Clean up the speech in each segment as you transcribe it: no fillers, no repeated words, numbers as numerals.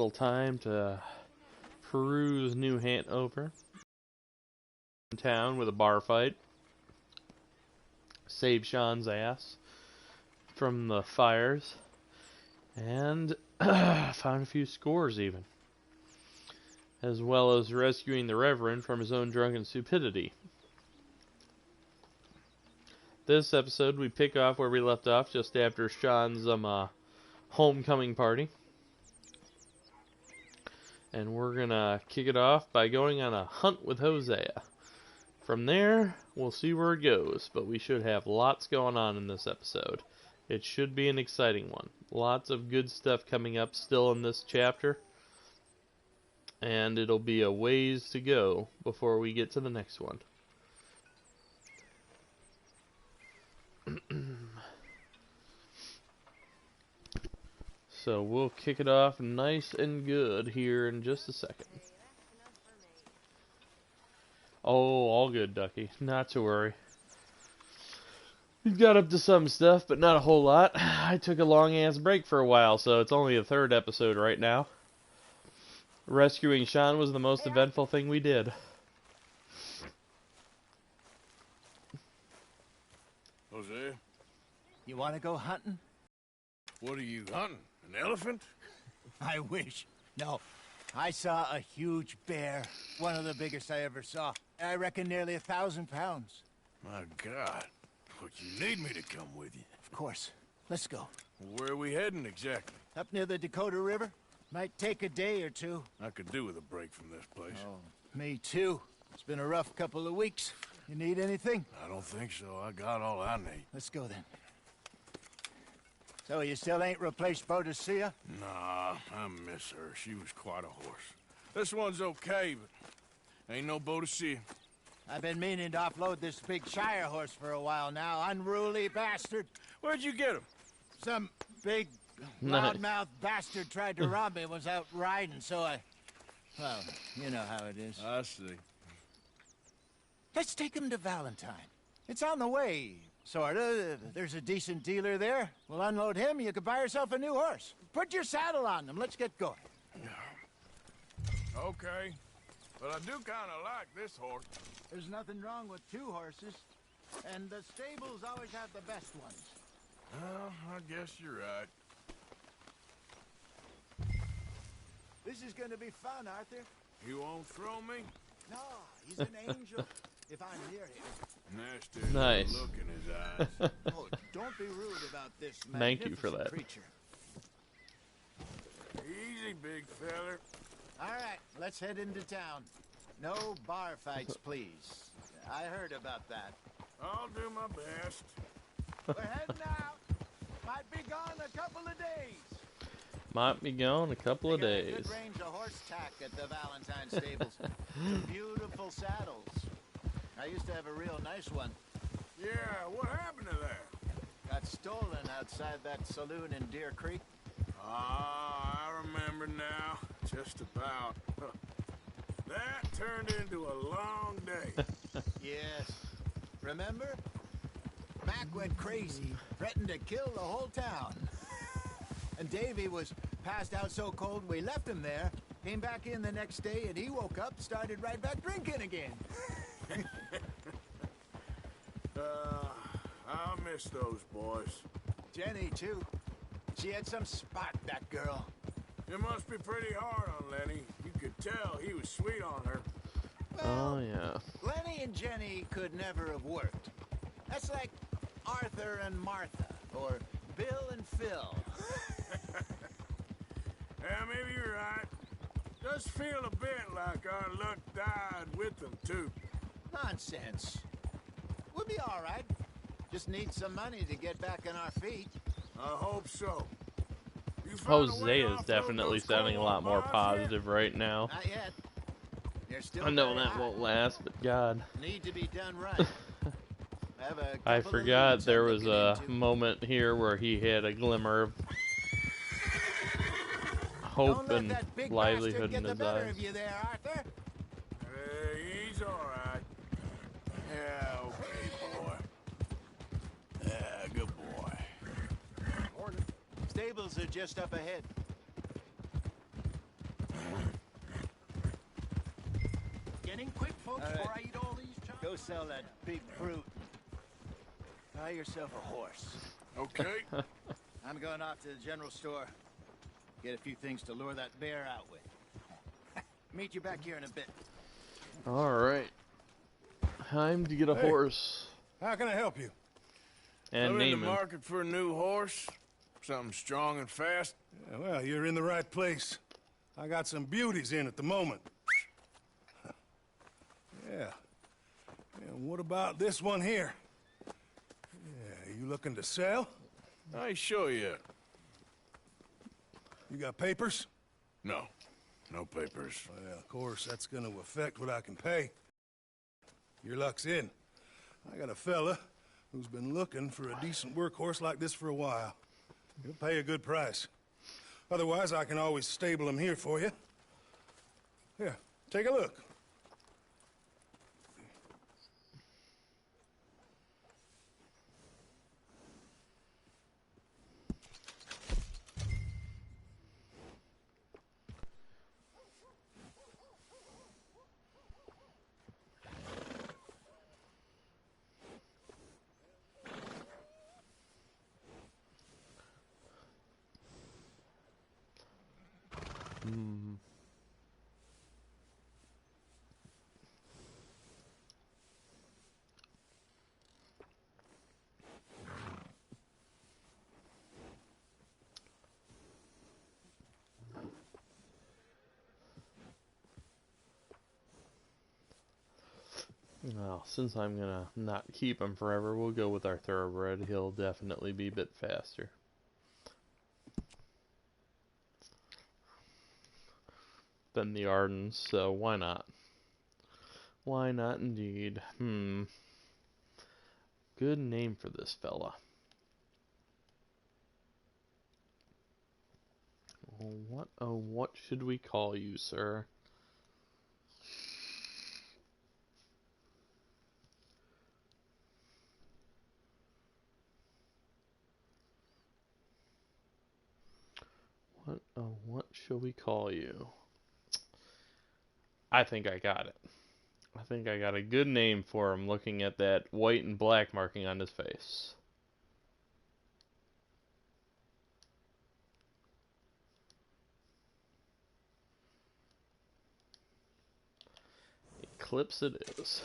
little time to peruse New Hanover. In town with a bar fight. Save Sean's ass from the fires. And found a few scores even. As well as rescuing the Reverend from his own drunken stupidity. This episode we pick off where we left off just after Sean's homecoming party. And we're gonna kick it off by going on a hunt with Hosea. From there, we'll see where it goes, but we should have lots going on in this episode. It should be an exciting one. Lots of good stuff coming up still in this chapter. And it'll be a ways to go before we get to the next one. So we'll kick it off nice and good here in just a second. Oh, all good, Ducky. Not to worry. We got up to some stuff, but not a whole lot. I took a long-ass break for a while, so it's only the third episode right now. Rescuing Sean was the most eventful thing we did. Hosea? You want to go hunting? What are you hunting? An elephant? I wish. No. I saw a huge bear. One of the biggest I ever saw. I reckon nearly 1,000 pounds. My God. But you need me to come with you. Of course. Let's go. Where are we heading exactly? Up near the Dakota River. Might take a day or two. I could do with a break from this place. Oh, me too. It's been a rough couple of weeks. You need anything? I don't think so. I got all I need. Let's go then. So you still ain't replaced Boadicea? Nah, I miss her. She was quite a horse. This one's okay, but ain't no Boadicea. I've been meaning to offload this big Shire horse for a while now. Unruly bastard. Where'd you get him? Some big Nice. loudmouth bastard tried to rob me. Was out riding, so well, you know how it is. I see. Let's take him to Valentine. It's on the way, sorta. There's a decent dealer there. We'll unload him. You could buy yourself a new horse. Put your saddle on them. Let's get going. Okay. But I do kind of like this horse. There's nothing wrong with two horses, and the stables always have the best ones. Well, I guess you're right. This is gonna be fun, Arthur. You won't throw me? No, he's an angel. If I'm near him. Nasty Nice. look in his eyes. Oh, don't be rude about this Thank you for magnificent that. creature. Easy, big feller. All right, let's head into town. No bar fights, please. I heard about that. I'll do my best. We're heading out. Might be gone a couple of days. Might be gone a couple of They got a days. good range of horse tack at the Valentine stables. Some beautiful saddles. I used to have a real nice one. Yeah, what happened to that? Got stolen outside that saloon in Deer Creek. Ah, I remember now. Just about. That turned into a long day. Yes. Remember? Mac went crazy, threatened to kill the whole town. And Davy was passed out so cold we left him there, came back in the next day, and he woke up, started right back drinking again. I miss those boys. Jenny, too. She had some spot, that girl. It must be pretty hard on Lenny. You could tell he was sweet on her. Oh, yeah. Lenny and Jenny could never have worked. That's like Arthur and Martha, or Bill and Phil. Yeah, maybe you're right. Does feel a bit like our luck died with them, too. Nonsense. We'll be all right. Just need some money to get back on our feet. I hope so. You found a way Hosea to is offload definitely those sounding a lot more coal bars yet? positive right now. Not yet. They're still I know very that high. won't last, but God. Need to be done right. Have a I couple of forgot leads there I'm was looking a into. moment here where he had a glimmer of Don't hope let and that big livelihood bastard in get the his better eyes. of you there, Arthur. He's all right. Yeah, okay, boy. Yeah, good boy. Stables are just up ahead. folks, before I eat all these chocolates? Go sell that big brute. Buy yourself a horse. Okay. I'm going off to the general store. Get a few things to lure that bear out with. Meet you back here in a bit. Alright. Time to get a horse. How can I help you? And I'm in name the him. market for a new horse. Something strong and fast. Yeah, well, you're in the right place. I got some beauties in at the moment. Yeah. And what about this one here? Yeah, you looking to sell? I ain't sure yet. You got papers? No. No papers. Well, of course, that's gonna affect what I can pay. Your luck's in. I got a fella who's been looking for a decent workhorse like this for a while. He'll pay a good price. Otherwise, I can always stable him here for you. Here, take a look. Well, since I'm gonna not keep him forever, we'll go with our thoroughbred. He'll definitely be a bit faster than the Ardens, so why not? Why not indeed? Good name for this fella. What should we call you, sir? What shall we call you? I think I got it. I think I got a good name for him looking at that white and black marking on his face. Eclipse it is.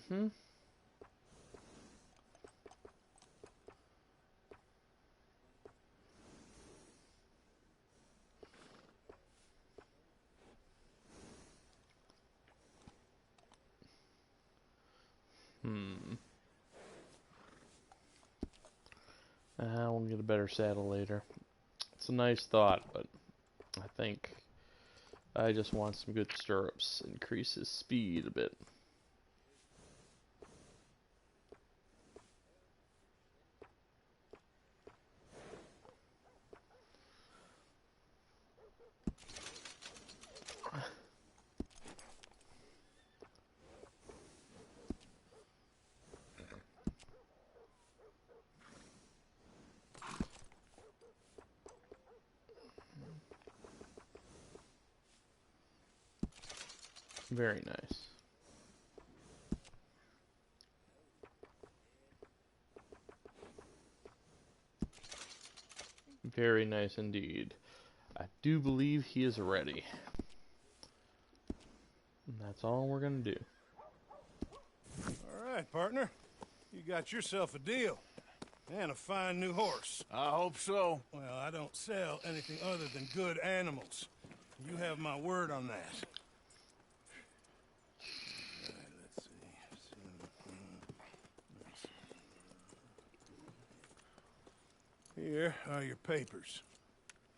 Mm-hmm. We'll get a better saddle later. It's a nice thought, but I think I just want some good stirrups. Increase his speed a bit. Very nice. Very nice indeed. I do believe he is ready. And that's all we're gonna do. All right, partner. You got yourself a deal. And a fine new horse. I hope so. Well, I don't sell anything other than good animals. You have my word on that. Here are your papers.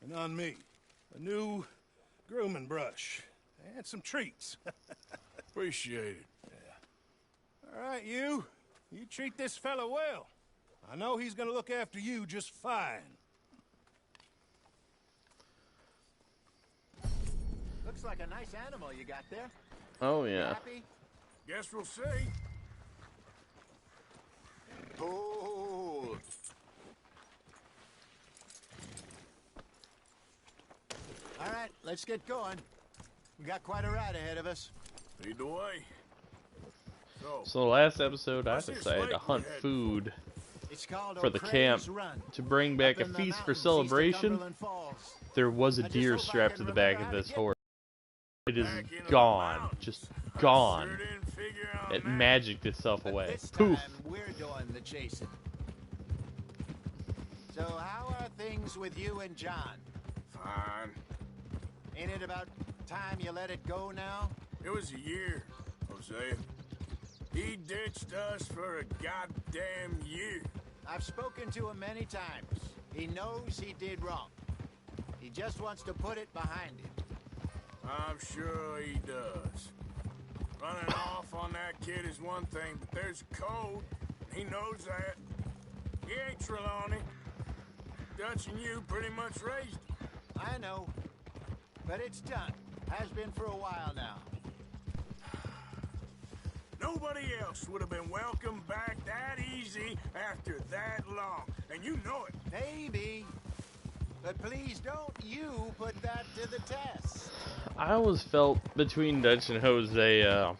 And on me, a new grooming brush and some treats. Appreciate it. All right, you treat this fella well. I know he's gonna look after you just fine. Looks like a nice animal you got there. Oh You yeah. happy? Guess we'll see. Oh. All right, let's get going. We got quite a ride ahead of us. Lead the way. So last episode I What's this decided to lake hunt we're heading food It's called for the O'Craig's camp Run. to bring back Up a in the feast for mountains east of celebration. Cumberland Falls. There was a I just deer hope I strapped can to the back remember of how to this get horse. It is Back into the gone. mountains. Just I gone. sure didn't figure on It that. magicked itself But away. this Poof. time we're doing the chasing. So how are things with you and John? Fine. Ain't it about time you let it go now? It was a year, Hosea. He ditched us for a goddamn year. I've spoken to him many times. He knows he did wrong. He just wants to put it behind him. I'm sure he does. Running off on that kid is one thing, but there's a code. He knows that. He ain't Trelawney. Dutch and you pretty much raised him. I know. But it's done. Has been for a while now. Nobody else would have been welcomed back that easy after that long. And you know it. Maybe. But please don't you put that to the test. I always felt between Dutch and Hosea,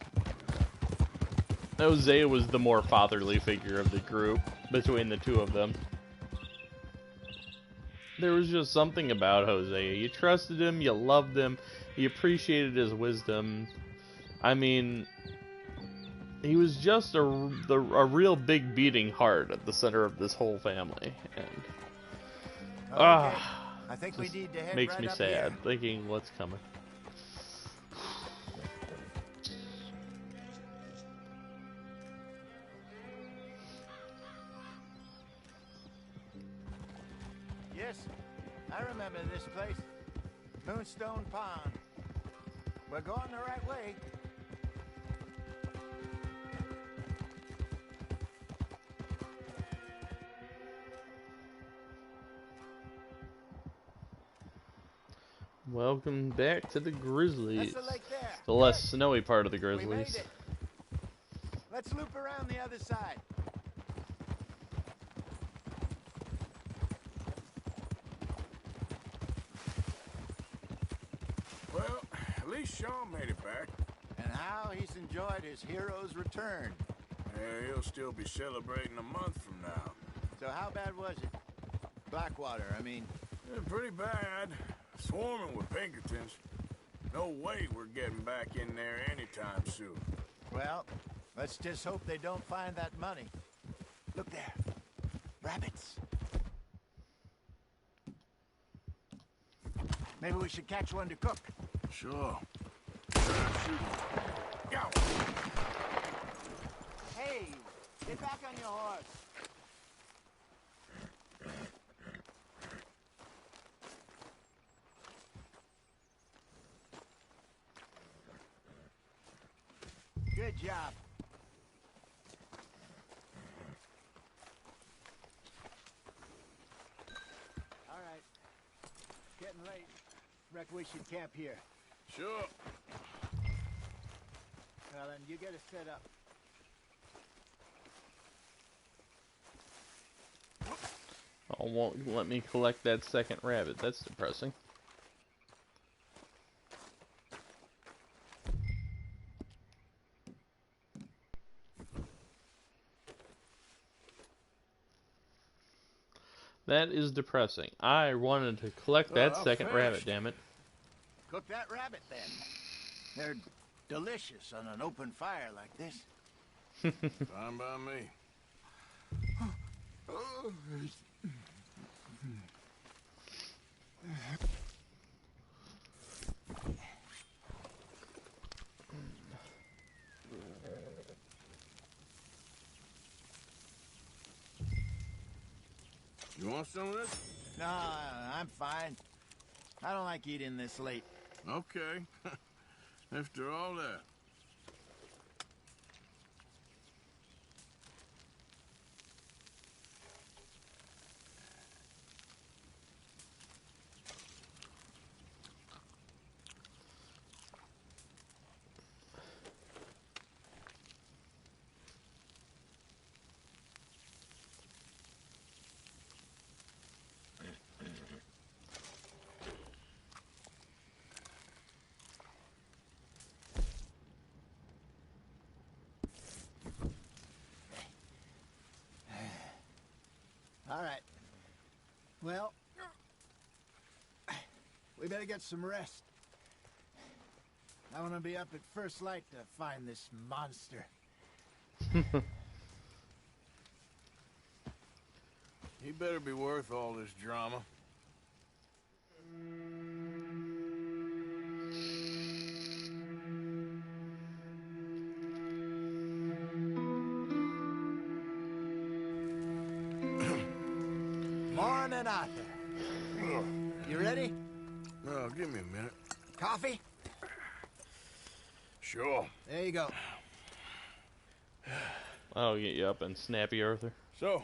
Hosea was the more fatherly figure of the group between the two of them. There was just something about Hosea. You trusted him, you loved him, you appreciated his wisdom. I mean, he was just a real big beating heart at the center of this whole family. And Okay. I think we just need to head makes right me up sad here. thinking what's coming. Yes, I remember this place. Moonstone Pond. We're going the right way. Welcome back to the Grizzlies. That's the lake there. The less Good. snowy part of the We made Grizzlies. it. Let's loop around the other side. Well, at least Sean made it back. And how he's enjoyed his hero's return. Yeah, he'll still be celebrating a month from now. So how bad was it? Blackwater, I mean. Yeah, pretty bad. Swarming with Pinkertons. No way we're getting back in there anytime soon. Well, let's just hope they don't find that money. Look there. Rabbits. Maybe we should catch one to cook. Sure. Go! Hey, get back on your horse. Good job. All right. Getting late. Reckon we should camp here. Sure. Well, then you get us set up. Oh, won't let me collect that second rabbit. That's depressing. That is depressing. I wanted to collect that I'm second rabbit, finished. damn it. Cook that rabbit then. They're delicious on an open fire like this. Fine by me. You want some of this? No, I'm fine. I don't like eating this late. Okay. After all that. All right. Well, we better get some rest. I want to be up at first light to find this monster. He better be worth all this drama. Morning, Arthur. You ready? Oh, give me a minute. Coffee? Sure. There you go. I'll get you up and snappy, Arthur. So,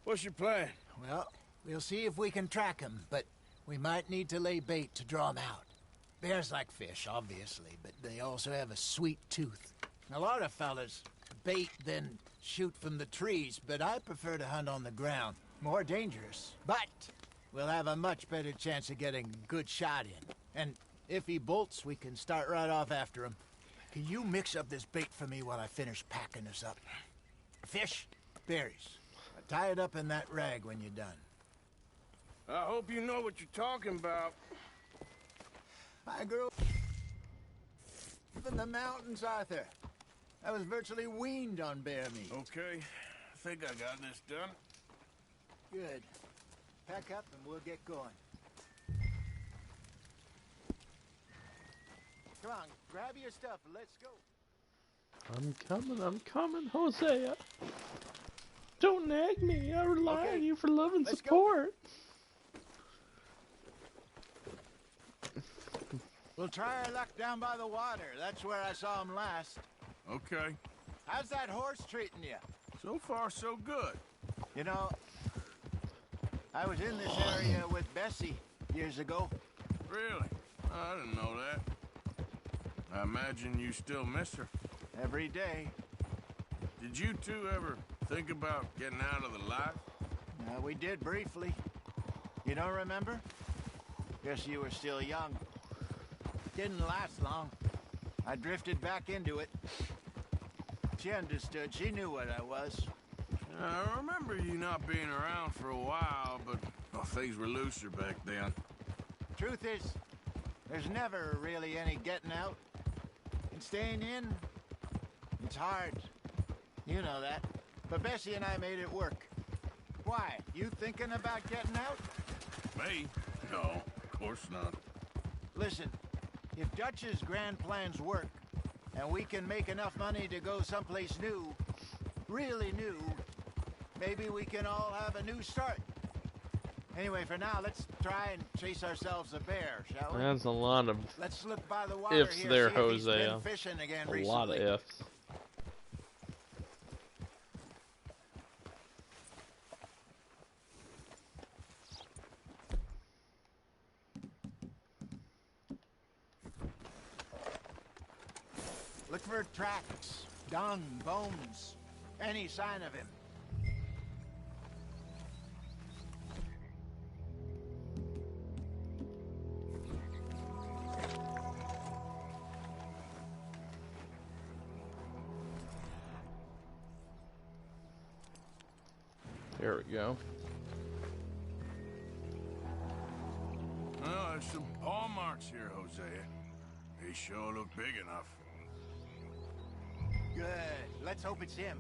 what's your plan? Well, we'll see if we can track him, but we might need to lay bait to draw him out. Bears like fish, obviously, but they also have a sweet tooth. A lot of fellas bait, then shoot from the trees, but I prefer to hunt on the ground. More dangerous, but we'll have a much better chance of getting a good shot in. And if he bolts, we can start right off after him. Can you mix up this bait for me while I finish packing this up? Fish, berries. Tie it up in that rag when you're done. I hope you know what you're talking about. I grew up in the mountains, Arthur. I was virtually weaned on bear meat. Okay, I think I got this done. Good. Pack up and we'll get going. Come on, grab your stuff and let's go. I'm coming, Hosea. Don't nag me. I rely on you for love and Let's support. We'll try our luck down by the water. That's where I saw him last. Okay. How's that horse treating you? So far, so good. You know, I was in this area with Bessie years ago. Really? I didn't know that. I imagine you still miss her. Every day. Did you two ever think about getting out of the life? We did briefly. You don't remember? Guess you were still young. Didn't last long. I drifted back into it. She understood. She knew what I was. I remember you not being around for a while, but things were looser back then. Truth is, there's never really any getting out. And staying in, it's hard. You know that. But Bessie and I made it work. Why? You thinking about getting out? Me? No, of course not. Listen, if Dutch's grand plans work, and we can make enough money to go someplace new, really new, maybe we can all have a new start. Anyway, for now, let's try and chase ourselves a bear, shall we? That's a lot of Let's look by the water ifs here, there, see if he's Hosea. been fishing again a recently. lot of ifs. Look for tracks, dung, bones, any sign of him. There we go. Well, there's some paw marks here, Hosea. They sure look big enough. Good. Let's hope it's him.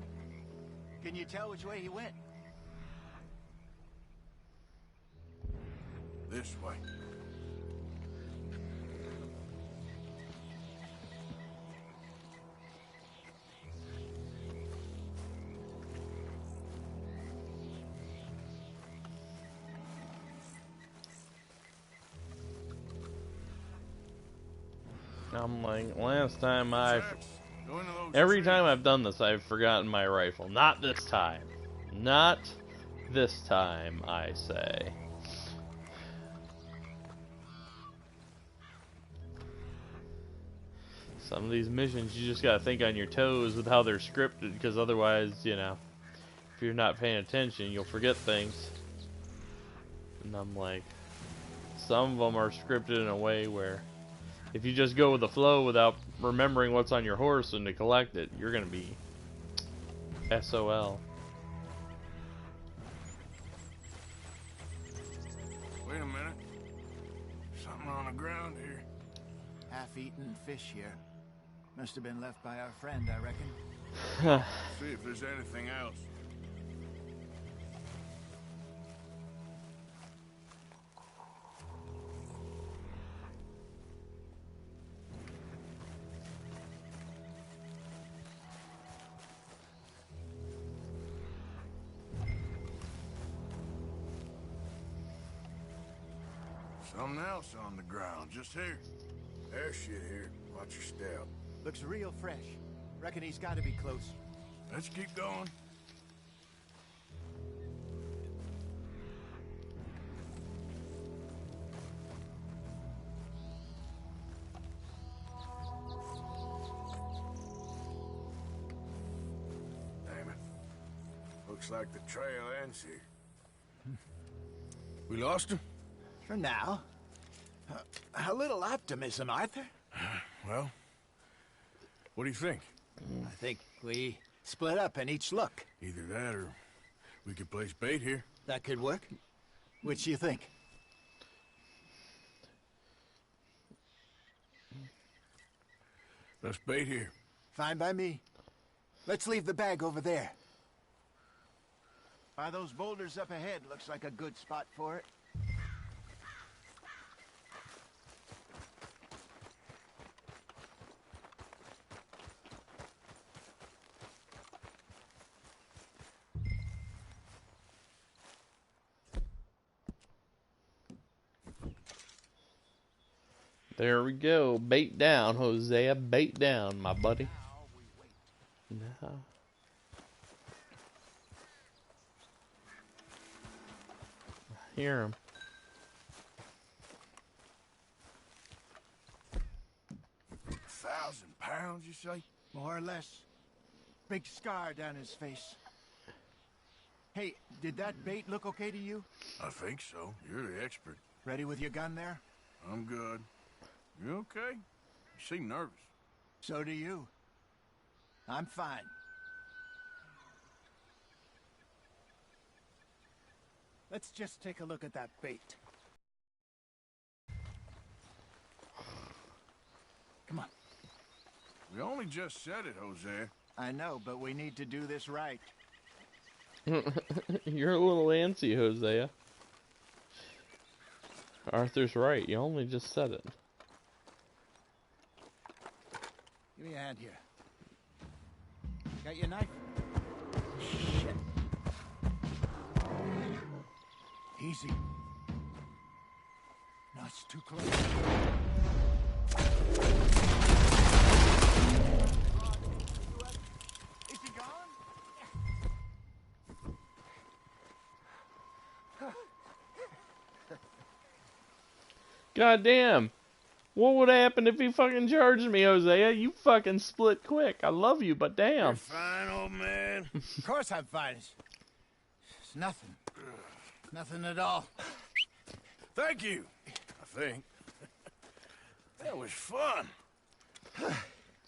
Can you tell which way he went? This way. I'm like, last time I... Jax, go into those Every trees. time I've done this, I've forgotten my rifle. Not this time. Not this time, I say. Some of these missions, you just gotta think on your toes with how they're scripted, because otherwise, you know, if you're not paying attention, you'll forget things. And I'm like, some of them are scripted in a way where if you just go with the flow without remembering what's on your horse and to collect it, you're gonna be SOL. Wait a minute. Something on the ground here. Half-eaten fish here. Must have been left by our friend, I reckon. See if there's anything else. Something else on the ground, just here. There's shit here. Watch your step. Looks real fresh. Reckon he's got to be close. Let's keep going. Damn it. Looks like the trail ends here. We lost him? For now. A little optimism, Arthur. Well, what do you think? I think we split up and each look. Either that or we could place bait here. That could work. Which do you think? Let's bait here. Fine by me. Let's leave the bag over there. By those boulders up ahead, looks like a good spot for it. There we go. Bait down, Hosea. Bait down, my buddy. Now. I hear him. £1,000, you say? More or less. Big scar down his face. Hey, did that bait look okay to you? I think so. You're the expert. Ready with your gun there? I'm good. You okay? You seem nervous. So do you. I'm fine. Let's just take a look at that bait. Come on. We only just said it, Hosea. I know, but we need to do this right. You're a little antsy, Hosea. Arthur's right. You only just said it. Give me a hand here. Got your knife? Shit. Easy. No, it's too close. Is he gone? God damn. What would happen if he fucking charged me, Hosea? You fucking split quick. I love you, but damn. You're fine, old man. Of course I'm fine. It's nothing. Nothing at all. Thank you, I think. That was fun.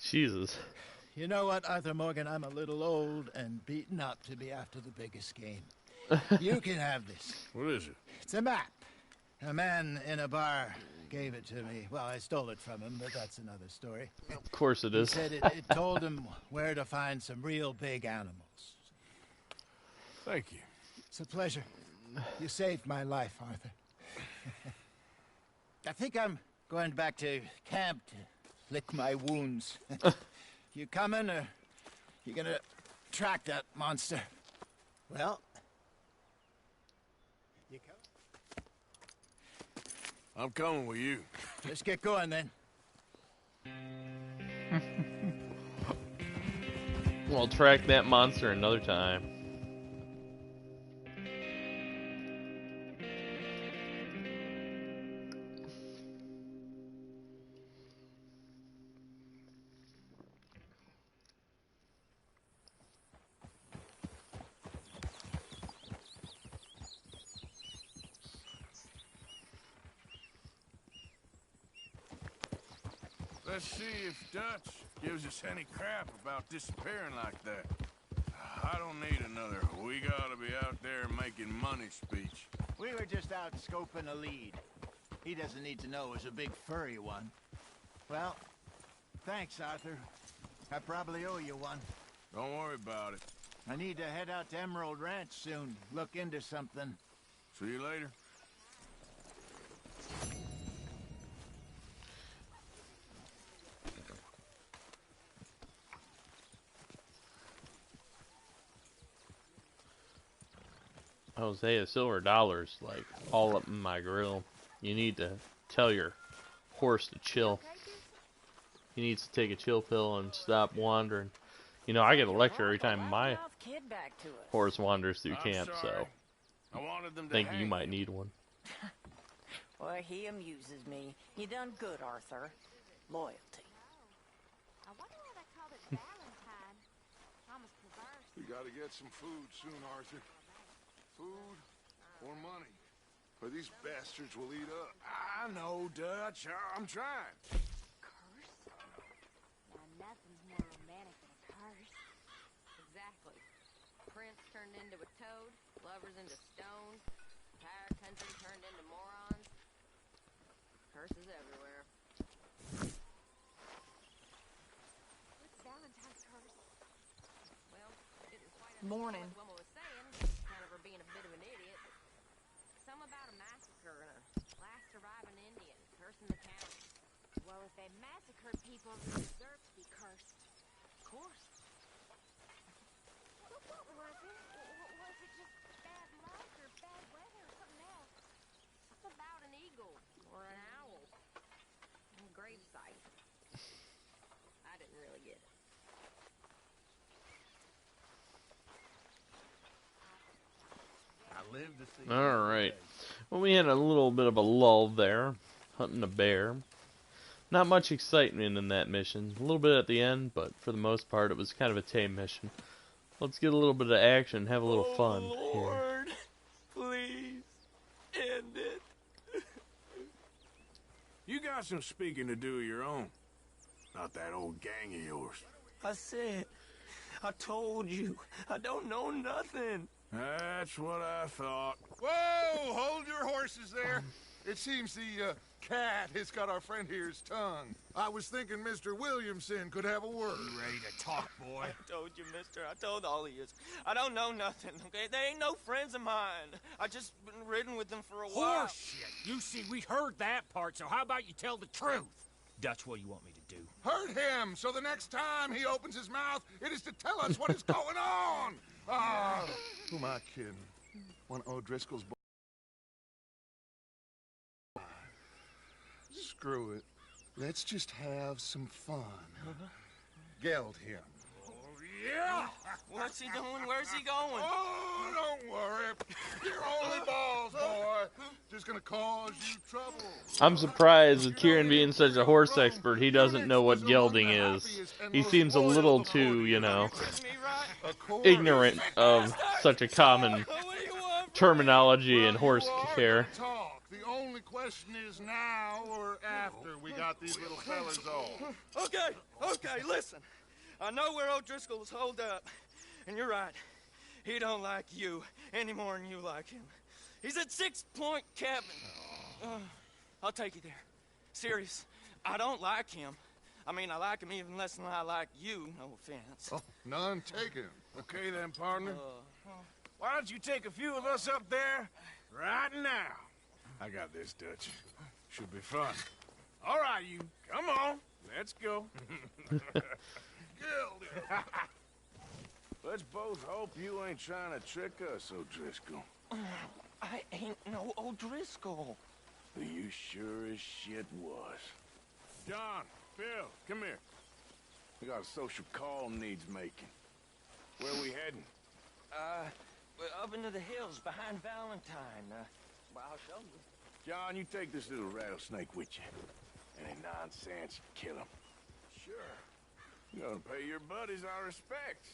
Jesus. You know what, Arthur Morgan? I'm a little old and beaten up to be after the biggest game. You can have this. What is it? It's a map. A man in a bar gave it to me. Well, I stole it from him, but that's another story. Of course it He is. said it told him where to find some real big animals. Thank you. It's a pleasure. You saved my life, Arthur. I think I'm going back to camp to lick my wounds. You coming, or you gonna track that monster? Well, you come? I'm coming with you. Let's get going then. We'll track that monster another time. Let's see if Dutch gives us any crap about disappearing like that. I don't need another "we gotta be out there making money" speech. We were just out scoping a lead. He doesn't need to know it was a big furry one. Well, thanks, Arthur. I probably owe you one. Don't worry about it. I need to head out to Emerald Ranch soon. Look into something. See you later. Hosea, silver dollars, like, all up in my grill. You need to tell your horse to chill. He needs to take a chill pill and stop wandering. You know, I get a lecture every time my horse wanders through camp, so I wanted them to I think hang you might need one. Well, he amuses me. You done good, Arthur. Loyalty. I wonder why they called it Valentine. Thomas preserves. We gotta get some food soon, Arthur. Food or money. Or these bastards will eat up. I know, Dutch. I'm trying. Curse? Now, nothing's more romantic than a curse. Exactly. Prince turned into a toad, lovers into stones, entire country turned into morons. Curses everywhere. What's Valentine's curse? Well, didn't quite Morning. understand what the woman was saying, kind of her being a bit of an idiot. Some about a massacre and a last surviving Indian cursing the county. Well, if they massacred people, they deserve to be cursed. Of course. What was it? Was it just bad luck or bad weather or something else? It's about an eagle or an owl. And a gravesite. I didn't really get it. I live to see. Alright. Well, we had a little bit of a lull there, hunting a bear. Not much excitement in that mission. A little bit at the end, but for the most part, it was kind of a tame mission. Let's get a little bit of action, have a little fun here. Lord, please end it. You got some speaking to do of your own. Not that old gang of yours. I said, I told you, I don't know nothing. That's what I thought. Whoa! Hold your horses there. It seems the cat has got our friend here's tongue. I was thinking Mr. Williamson could have a word. You ready to talk, boy? I told you, mister. I told all of you. I don't know nothing, okay? They ain't no friends of mine. I just been ridden with them for a while. Horseshit! You see, we heard that part, so how about you tell the truth? Dutch, what do you want me to do? Hurt him, so the next time he opens his mouth, it is to tell us what is going on. Ah, who am I kidding? One of O'Driscoll's boys. Screw it. Let's just have some fun. Geld him. Yeah! What's he doing? Where's he going? Oh, don't worry. You're only balls, boy. Just gonna cause you trouble. I'm surprised with Kieran being such a horse expert, he doesn't know what gelding is. He seems a little too, you know, Me right? ignorant of such a common What do you want? terminology in horse care. Talk. The only question is now or after we got these little fellas on. Okay, listen. I know where O'Driscoll's holed up, and you're right. He don't like you any more than you like him. He's at 6 Point Cabin. I'll take you there. Serious. I don't like him. I mean, I like him even less than I like you. No offense. Oh, none taken. Okay then, partner. Why don't you take a few of us up there right now? I got this, Dutch. Should be fun. All right, you. Come on. Let's go. Let's both hope you ain't trying to trick us, O'Driscoll. I ain't no O'Driscoll. You sure as shit was. John, Phil, come here. We got a social call needs making. Where we heading? We're up into the hills behind Valentine. Well, I'll show you. John, you take this little rattlesnake with you. Any nonsense, kill him. Sure. You're gonna pay your buddies our respects.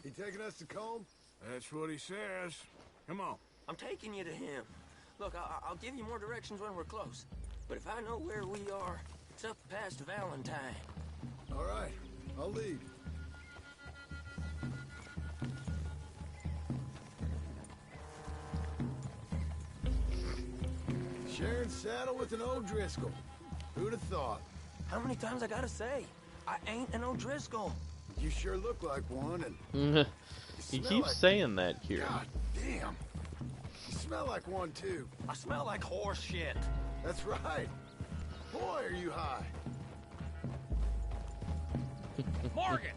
He taking us to Combe? That's what he says. Come on. I'm taking you to him. Look, I'll give you more directions when we're close. But if I know where we are, it's up past Valentine. All right, I'll lead. Sharing saddle with an O'Driscoll. Who'd have thought? How many times I gotta say? I ain't an O'Driscoll. You sure look like one, and He smell keeps like- saying that, Kieran. God damn. You smell like one, too. I smell like horse shit. That's right. Boy, are you high. Morgan,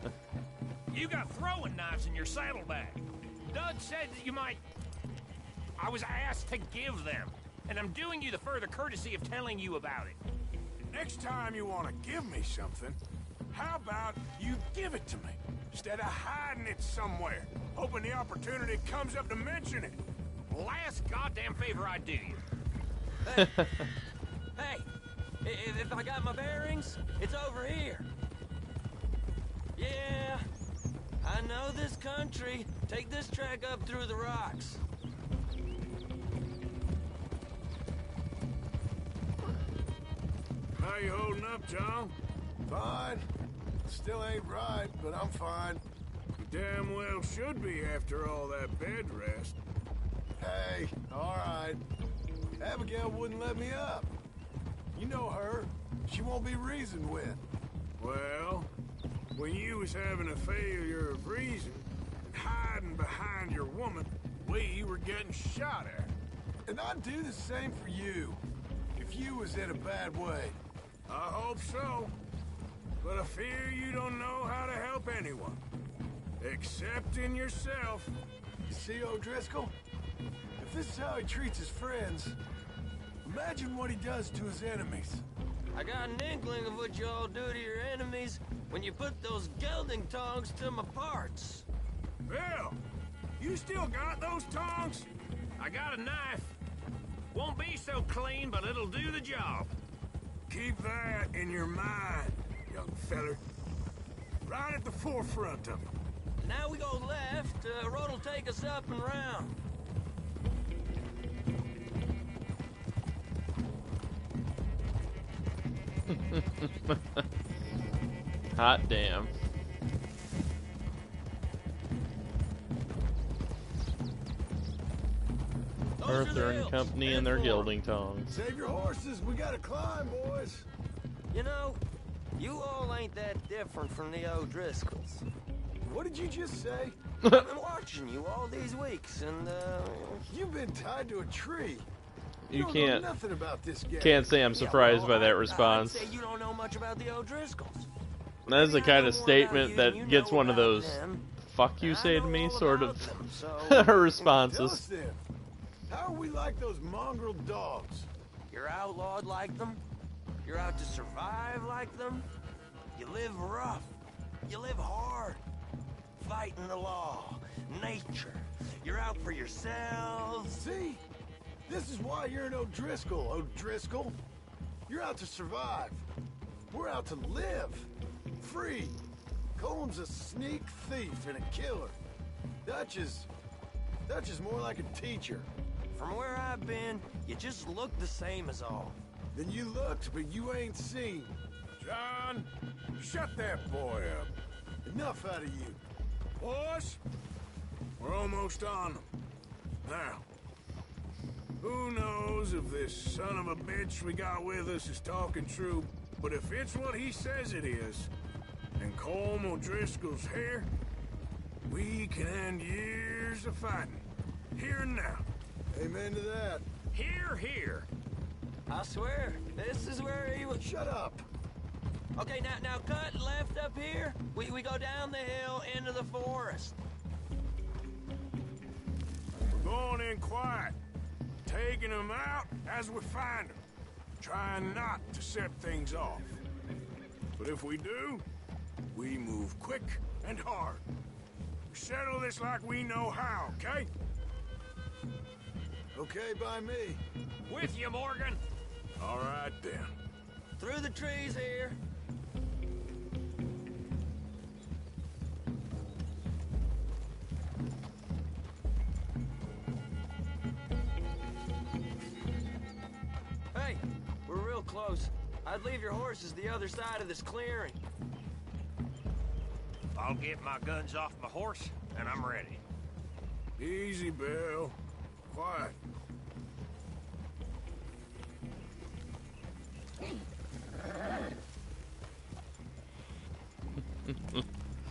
you got throwing knives in your saddlebag. Dud said that you might... I was asked to give them, and I'm doing you the further courtesy of telling you about it. Next time you want to give me something, how about you give it to me, instead of hiding it somewhere, hoping the opportunity comes up to mention it? Last goddamn favor I do you. Hey, if I got my bearings, it's over here. Yeah, I know this country. Take this track up through the rocks. How you holding up, John? Fine. Still ain't right, but I'm fine. You damn well should be after all that bed rest. Hey, all right. Abigail wouldn't let me up. You know her. She won't be reasoned with. Well, when you was having a failure of reason and hiding behind your woman, we were getting shot at. And I'd do the same for you, if you was in a bad way. I hope so. But I fear you don't know how to help anyone. Except in yourself. You see, O'Driscoll? If this is how he treats his friends, imagine what he does to his enemies. I got an inkling of what you all do to your enemies when you put those gelding tongs to my parts. Bill, you still got those tongs? I got a knife. Won't be so clean, but it'll do the job. Keep that in your mind, young feller. Right at the forefront of it. Now we go left, road'll take us up and round. Hot damn. Those are Arthur the and hills. company Head and their for 'em. gilding tongs. Save your horses, we gotta climb, boys. You know, you all ain't that different from the O'Driscolls. What did you just say? I've been watching you all these weeks, and, You've been tied to a tree. You don't can't know nothing about this game. can't say I'm surprised yeah, by well, that I'd response. say you don't know much about the O'Driscolls. That is the Maybe I kind know of more statement about you than that you gets know one of about those them. "fuck you" I say to know me all sort about of them, so Tell us responses. then. How are we like those mongrel dogs? you're outlawed like them. You're out to survive like them. You live rough. You live hard. Fighting the law, nature. You're out for yourselves. See? This is why you're an O'Driscoll, O'Driscoll. You're out to survive. We're out to live. Free. Cole's a sneak thief and a killer. Dutch is more like a teacher. From where I've been, you just look the same as all. Then you looked, but you ain't seen. John, shut that boy up. Enough out of you. Boys, we're almost on them. Now, who knows if this son of a bitch we got with us is talking true, but if it's what he says it is, and Colm O'Driscoll's here, we can end years of fighting, here and now. Amen to that. Here, here. I swear, this is where he was. Shut up. Okay, now cut left up here. We go down the hill into the forest. We're going in quiet, taking them out as we find them, trying not to set things off. But if we do, we move move quick and hard. We settle this like we know how, okay? Okay by me. With you, Morgan. All right, then. Through the trees here. Hey, we're real close. I'd leave your horses the other side of this clearing. I'll get my guns off my horse, and I'm ready. Easy, Bill. Quiet.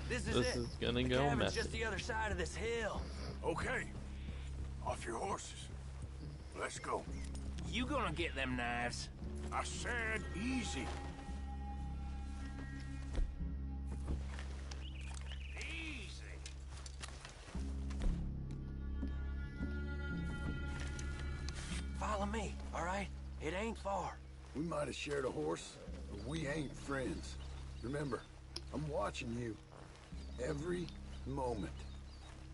This is This it. is gonna The go cabin's messy. just the other side of this hill. Okay. Off your horses. Let's go. You gonna get them knives? I said easy. Easy. Follow me, all right? It ain't far. We might have shared a horse, but we ain't friends. Remember, I'm watching you. Every moment.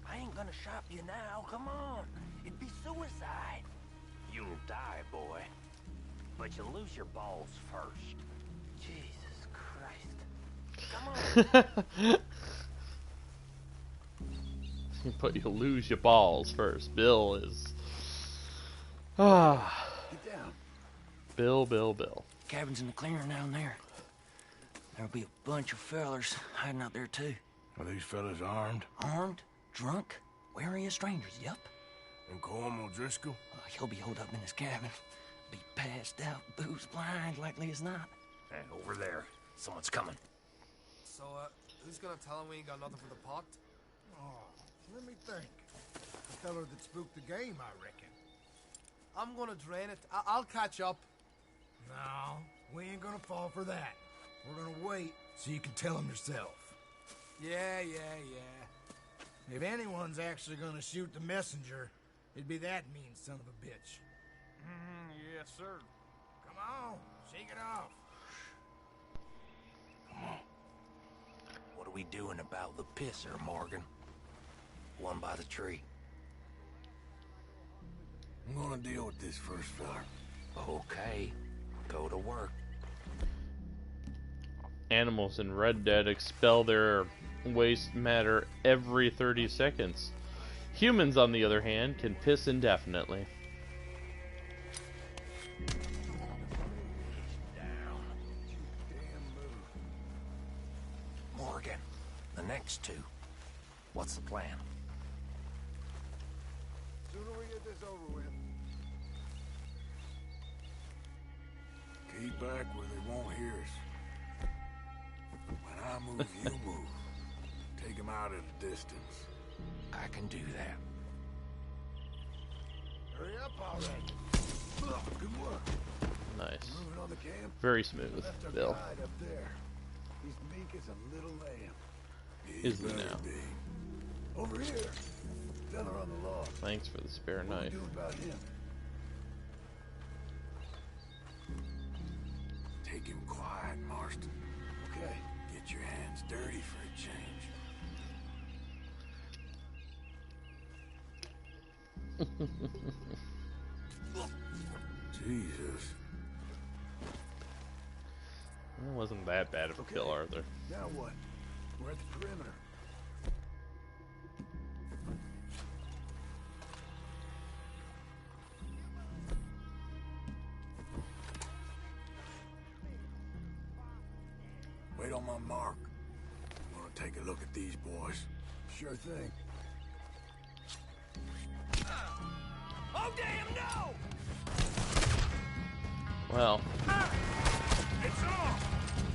I ain't gonna shop you now. Come on. It'd be suicide. You'll die, boy. But you'll lose your balls first. Jesus Christ. Come on. But you'll lose your balls first. Bill is... Get down. Bill. Cabin's in the clearing down there. There'll be a bunch of fellers hiding out there, too. Are these fellas armed? Armed, drunk, wary of strangers, yup. And Corm O'Driscoll? He'll be holed up in his cabin. Be passed out, booze blind, likely as not. Hey, over there. Someone's coming. So, who's gonna tell him we ain't got nothing for the pot? Oh, let me think. The feller that spooked the game, I reckon. I'm gonna drain it. I'll catch up. No, we ain't gonna fall for that. We're gonna wait so you can tell him yourself. Yeah. If anyone's actually gonna shoot the messenger, it'd be that mean son of a bitch. Yes, sir. Come on, shake it off. What are we doing about the pisser, Morgan? One by the tree. I'm gonna deal with this first fella. Okay. Go to work. Animals in Red Dead expel their waste matter every 30 seconds. Humans, on the other hand, can piss indefinitely. Down. Morgan, the next two. What's the plan? Sooner we get this over with. Keep back where they won't hear us. When I move, you move. Take them out at a distance. I can do that. Hurry up already. Good work. Nice. Moving on the camp. Very smooth, Left our Bill. guide up there. He's meek as a little lamb. Is he better now? be. Over here. Feller on the log. Thanks for the spare What do we knife. do about him? Take him quiet, Marston. Okay. Get your hands dirty for a change. Jesus. It wasn't that bad of a kill, Arthur. Now what? We're at the perimeter. Wait on my mark. I'm gonna take a look at these boys. Sure thing. Oh, damn, no! Well, It's off!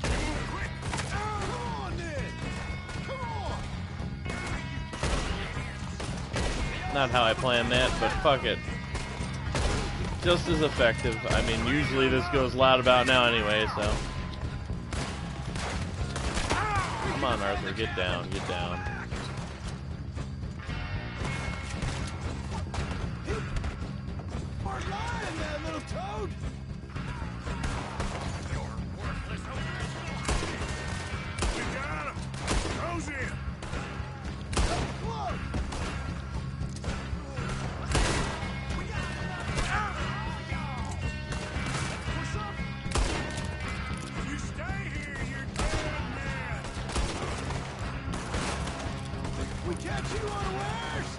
Quick! Come on, then! Come on! not how I planned that, but fuck it. Just as effective. I mean, usually this goes loud about now anyway, so. Come on, Arthur, get down, get down. We're lying, that little toad! You got him! We catch you unawares!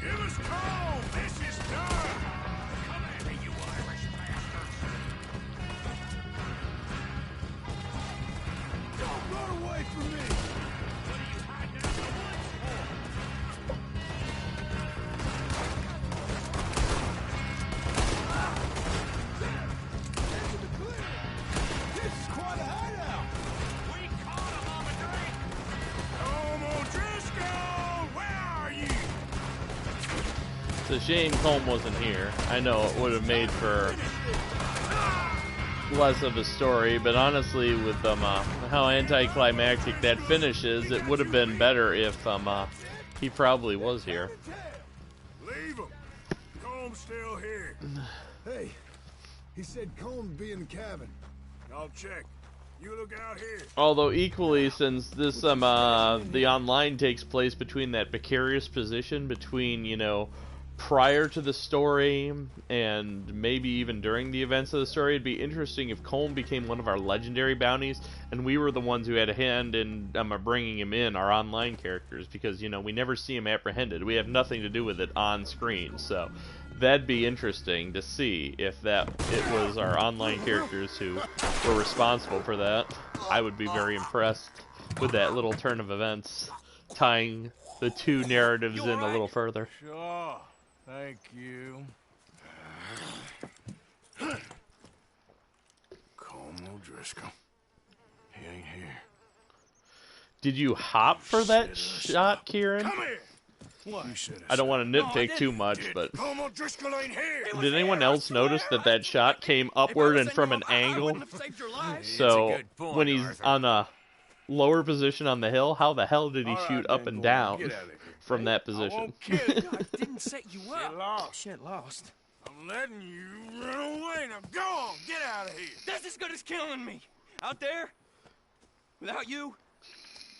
Give us coal! This is done! Come at me, you Irish bastards! Don't run away from me! What are you hiding in the woods for? Into the clear! This is quite a hideout! We caught him on the drink! Home O'Driscoll! Where are you? It's a shame Colm wasn't here. I know it would have made for less of a story, but honestly, with how anticlimactic that finishes, it would have been better if he probably was here. Leave him. Comb's still here. Hey, he said Colm would be in the cabin. I'll check. You look out here. Although equally, since this the online takes place between that precarious position between, you know, prior to the story and maybe even during the events of the story, it'd be interesting if Colm became one of our legendary bounties and we were the ones who had a hand in bringing him in, our online characters, because, you know, we never see him apprehended. We have nothing to do with it on screen, so that'd be interesting to see if it was our online characters who were responsible for that. I would be very impressed with that little turn of events, tying the two narratives in a little further. Sure. Thank you. Colm O'Driscoll. He ain't here. Did you hop for that shot, Kieran? Come here. What? I don't want to nitpick too much, but Colm O'Driscoll ain't here. did anyone else notice that shot came upward and from an angle? So when he's on a lower position on the hill, how the hell did he shoot up and down from that position? I didn't set you up. Get lost. Shit, lost. I'm letting you run away. Now go on. Get out of here. That's as good as killing me. Out there, without you,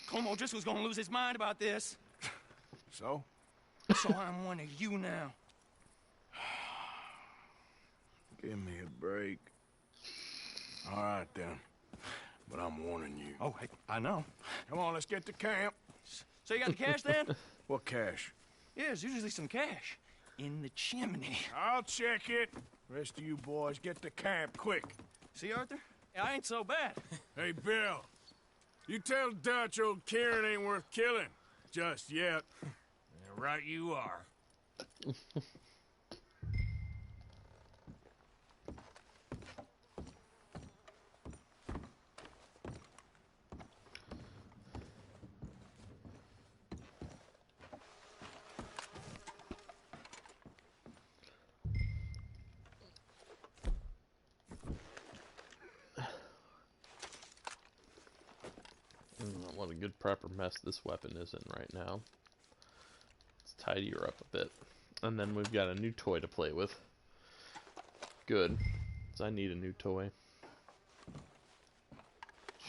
Colm O'Driscoll's gonna lose his mind about this. So? So I'm one of you now. Give me a break. All right, then. But I'm warning you. Oh, hey, I know. Come on, let's get to camp. So you got the cash then? What cash? Yeah, there's usually some cash in the chimney. I'll check it. Rest of you boys, get to camp quick. See, Arthur? I ain't so bad. Hey, Bill. You tell Dutch old Kieran ain't worth killing. Just yet. Yeah, right you are. What a good proper mess this weapon is in right now. Let's tidy her up a bit. And then we've got a new toy to play with. Good, because I need a new toy.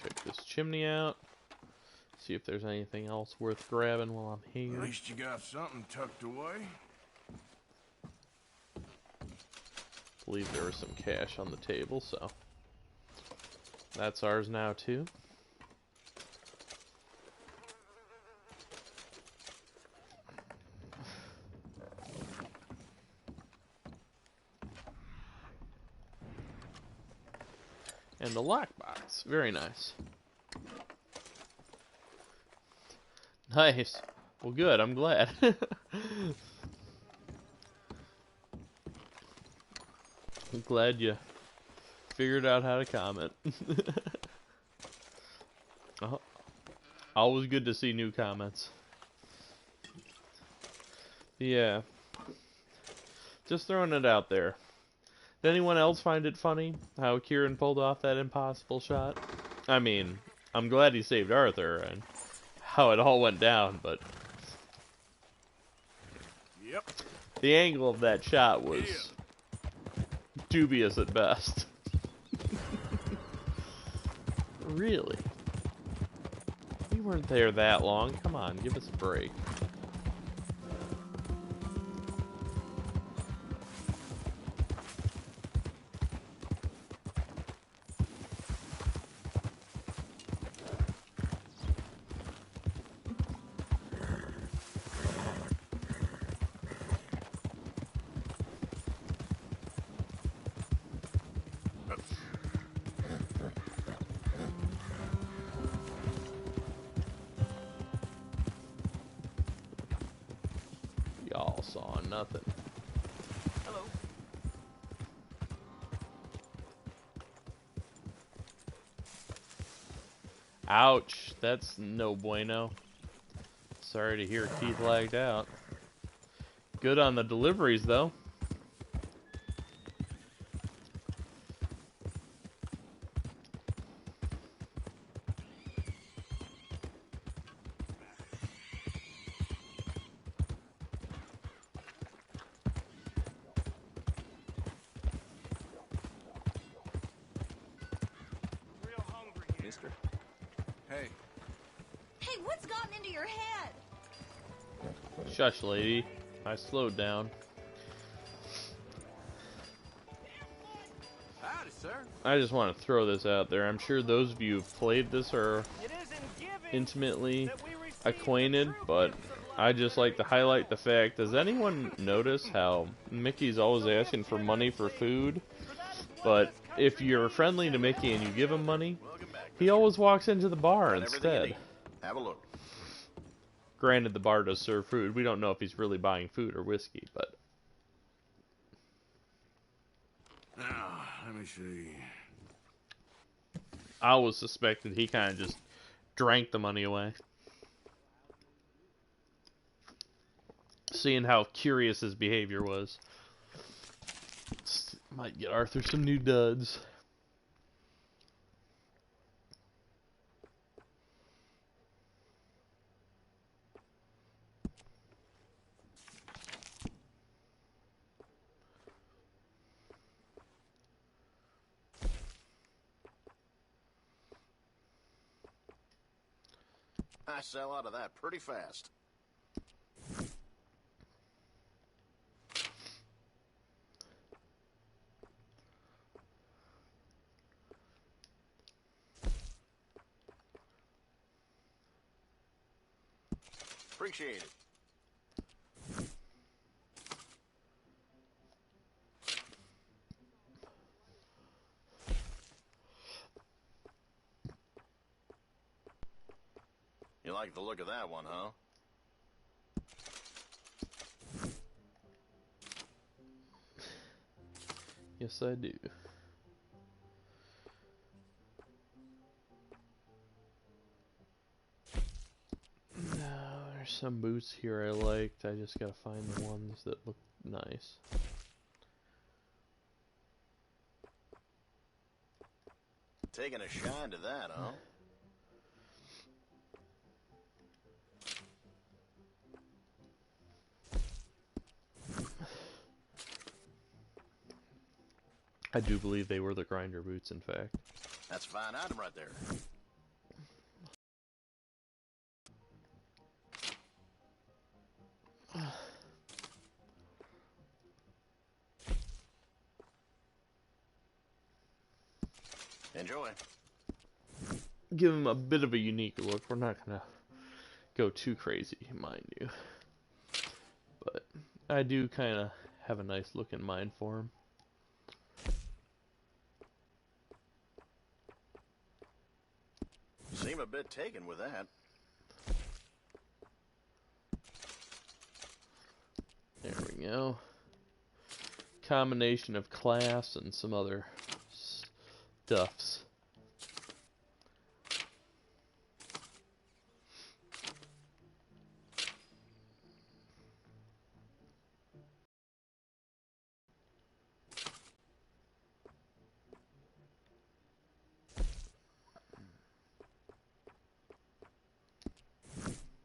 Check this chimney out. See if there's anything else worth grabbing while I'm here. At least you got something tucked away. I believe there was some cash on the table, so that's ours now too. And the lockbox. Very nice. Nice. Well, good. I'm glad. I'm glad you figured out how to comment. Always good to see new comments. Yeah. Just throwing it out there. Did anyone else find it funny how Kieran pulled off that impossible shot? I mean, I'm glad he saved Arthur and how it all went down, but Yep. the angle of that shot was dubious at best. Really? We weren't there that long. Come on, give us a break. Y'all saw nothing. Hello. Ouch, that's no bueno. Sorry to hear Keith lagged out. Good on the deliveries, though. Mister. Hey. Hey, what's gotten into your head? Shush, lady. I slowed down. Howdy, sir. I just want to throw this out there. I'm sure those of you who've played this are intimately acquainted, but I just like to highlight the fact, does anyone notice how Mickey's always asking for money for food? But if you're friendly to Mickey and you give him money, he always walks into the bar instead. Have a look. Granted, the bar does serve food. We don't know if he's really buying food or whiskey, but... Now, let me see. I always suspected he kind of just drank the money away. Seeing how curious his behavior was. Might get Arthur some new duds. I sell out of that pretty fast. Appreciate it. You like the look of that one, huh? Yes, I do. There's some boots here I liked. I just gotta find the ones that look nice. Taking a shine to that, huh? I do believe they were the grinder boots, in fact. That's a fine item right there. Enjoy. Give him a bit of a unique look. We're not gonna go too crazy, mind you. But I do kind of have a nice look in mind for him. Seem a bit taken with that. There we go. Combination of class and some other stuffs.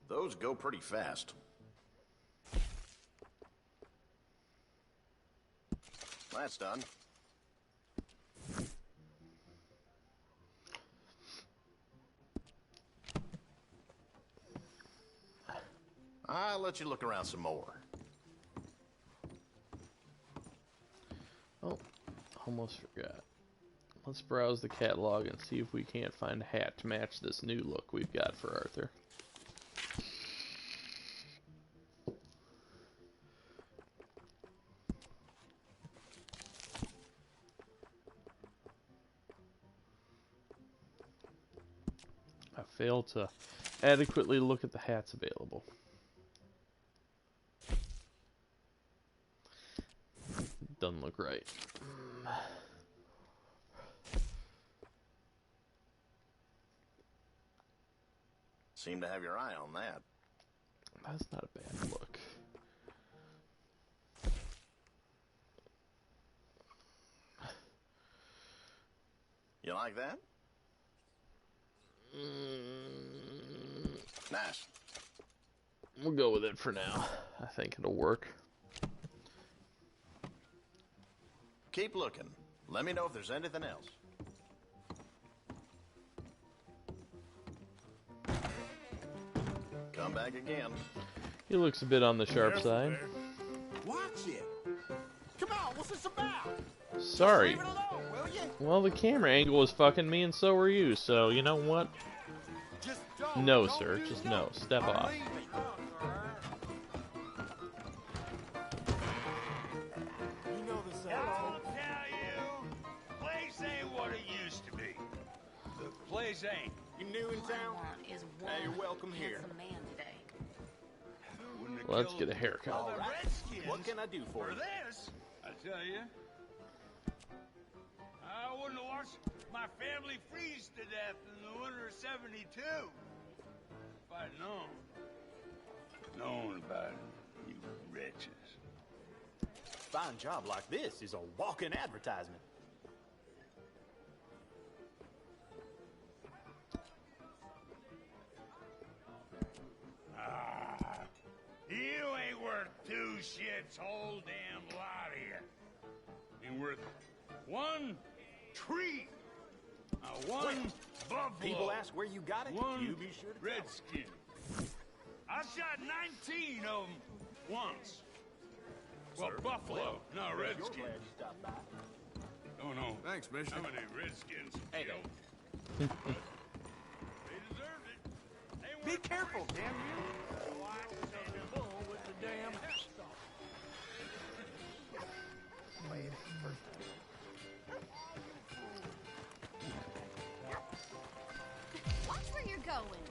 Those go pretty fast. That's done. I'll let you look around some more. Oh, almost forgot. Let's browse the catalog and see if we can't find a hat to match this new look we've got for Arthur. I failed to adequately look at the hats available. doesn't look right. Seem to have your eye on that. That's not a bad look. You like that? Nice. We'll go with it for now. I think it'll work. Keep looking. Let me know if there's anything else. Come back again. He looks a bit on the sharp side. Watch it. Come on, what's this about? Sorry. Leave it alone, will you? Well, the camera angle was fucking me, and so were you. So you know what? Just don't. No, Don't sir. do Just no. no. Step I'm off. leaving. You know the saying. I'll tell you, place ain't what it used to be. The place ain't. You new in town? Is Hey, you're welcome here. man today. Let's get a haircut. All the Redskins What can I do for for you? this, I tell you. I wouldn't have watched my family freeze to death in the winter of '72. If I'd known about it, you wretches. Fine job like this is a walking advertisement. You ain't worth two shits, whole damn lot of you. Ain't worth one tree. One buffalo. People ask where you got it. One You be sure to tell 'em. redskin. I shot 19 of them once. Well, Sir, buffalo, not You're redskins. glad you stopped by. Don't know. Thanks, mister. How many redskins Hey, killed? They deserved it. They Be weren't careful, free. damn you. With the damn Watch where you're going.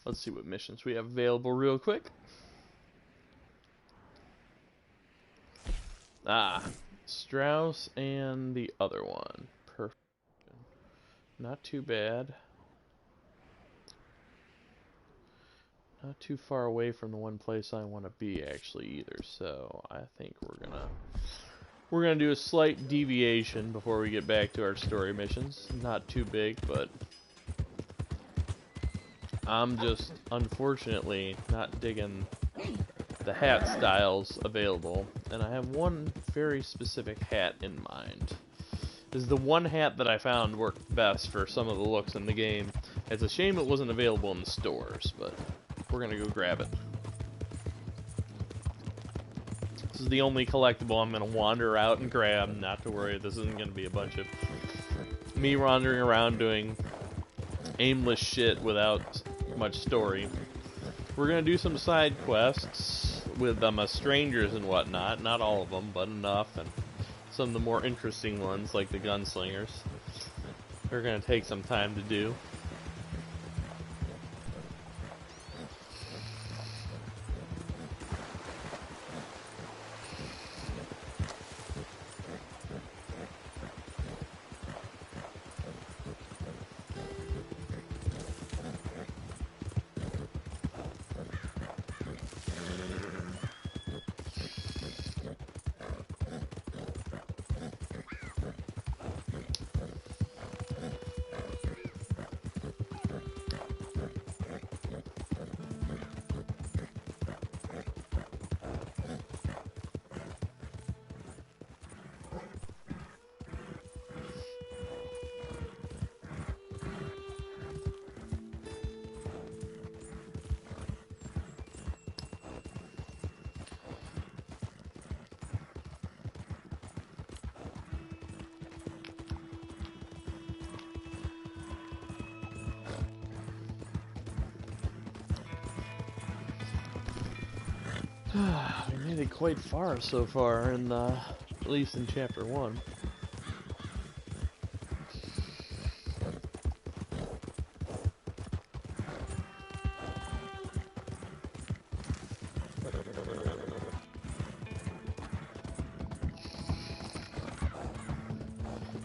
Let's see what missions we have available real quick. Strauss and the other one. Perfect. Not too bad. Not too far away from the one place I want to be actually either. So I think we're gonna do a slight deviation before we get back to our story missions. Not too big, but I'm just unfortunately not digging the hat styles available, and I have one very specific hat in mind. This is the one hat that I found worked best for some of the looks in the game. It's a shame it wasn't available in the stores, but we're gonna go grab it. This is the only collectible I'm gonna wander out and grab. Not to worry, this isn't gonna be a bunch of me wandering around doing aimless shit without much story. We're gonna do some side quests with strangers and whatnot. Not all of them, but enough. And some of the more interesting ones, like the gunslingers, are gonna take some time to do. We made it quite far so far, in at least in chapter 1.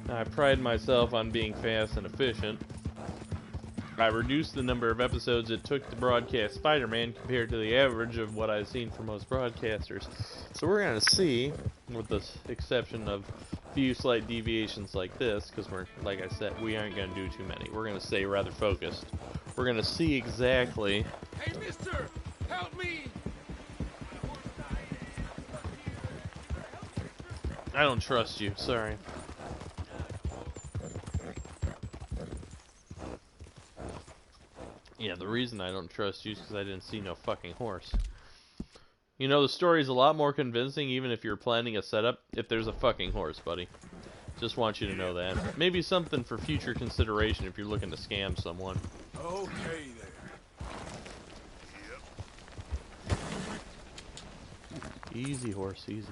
I pride myself on being fast and efficient. I reduced the number of episodes it took to broadcast Spider-Man compared to the average of what I've seen for most broadcasters. So we're going to see, with the exception of a few slight deviations like this, because we're, like I said, we aren't going to do too many. We're going to stay rather focused. We're going to see exactly... Hey, mister! Help me! I don't trust you, sorry. Yeah, the reason I don't trust you is because I didn't see no fucking horse. You know, the story's a lot more convincing even if you're planning a setup if there's a fucking horse, buddy. Just want you to know that. Maybe something for future consideration if you're looking to scam someone. Okay there. Easy, horse, easy.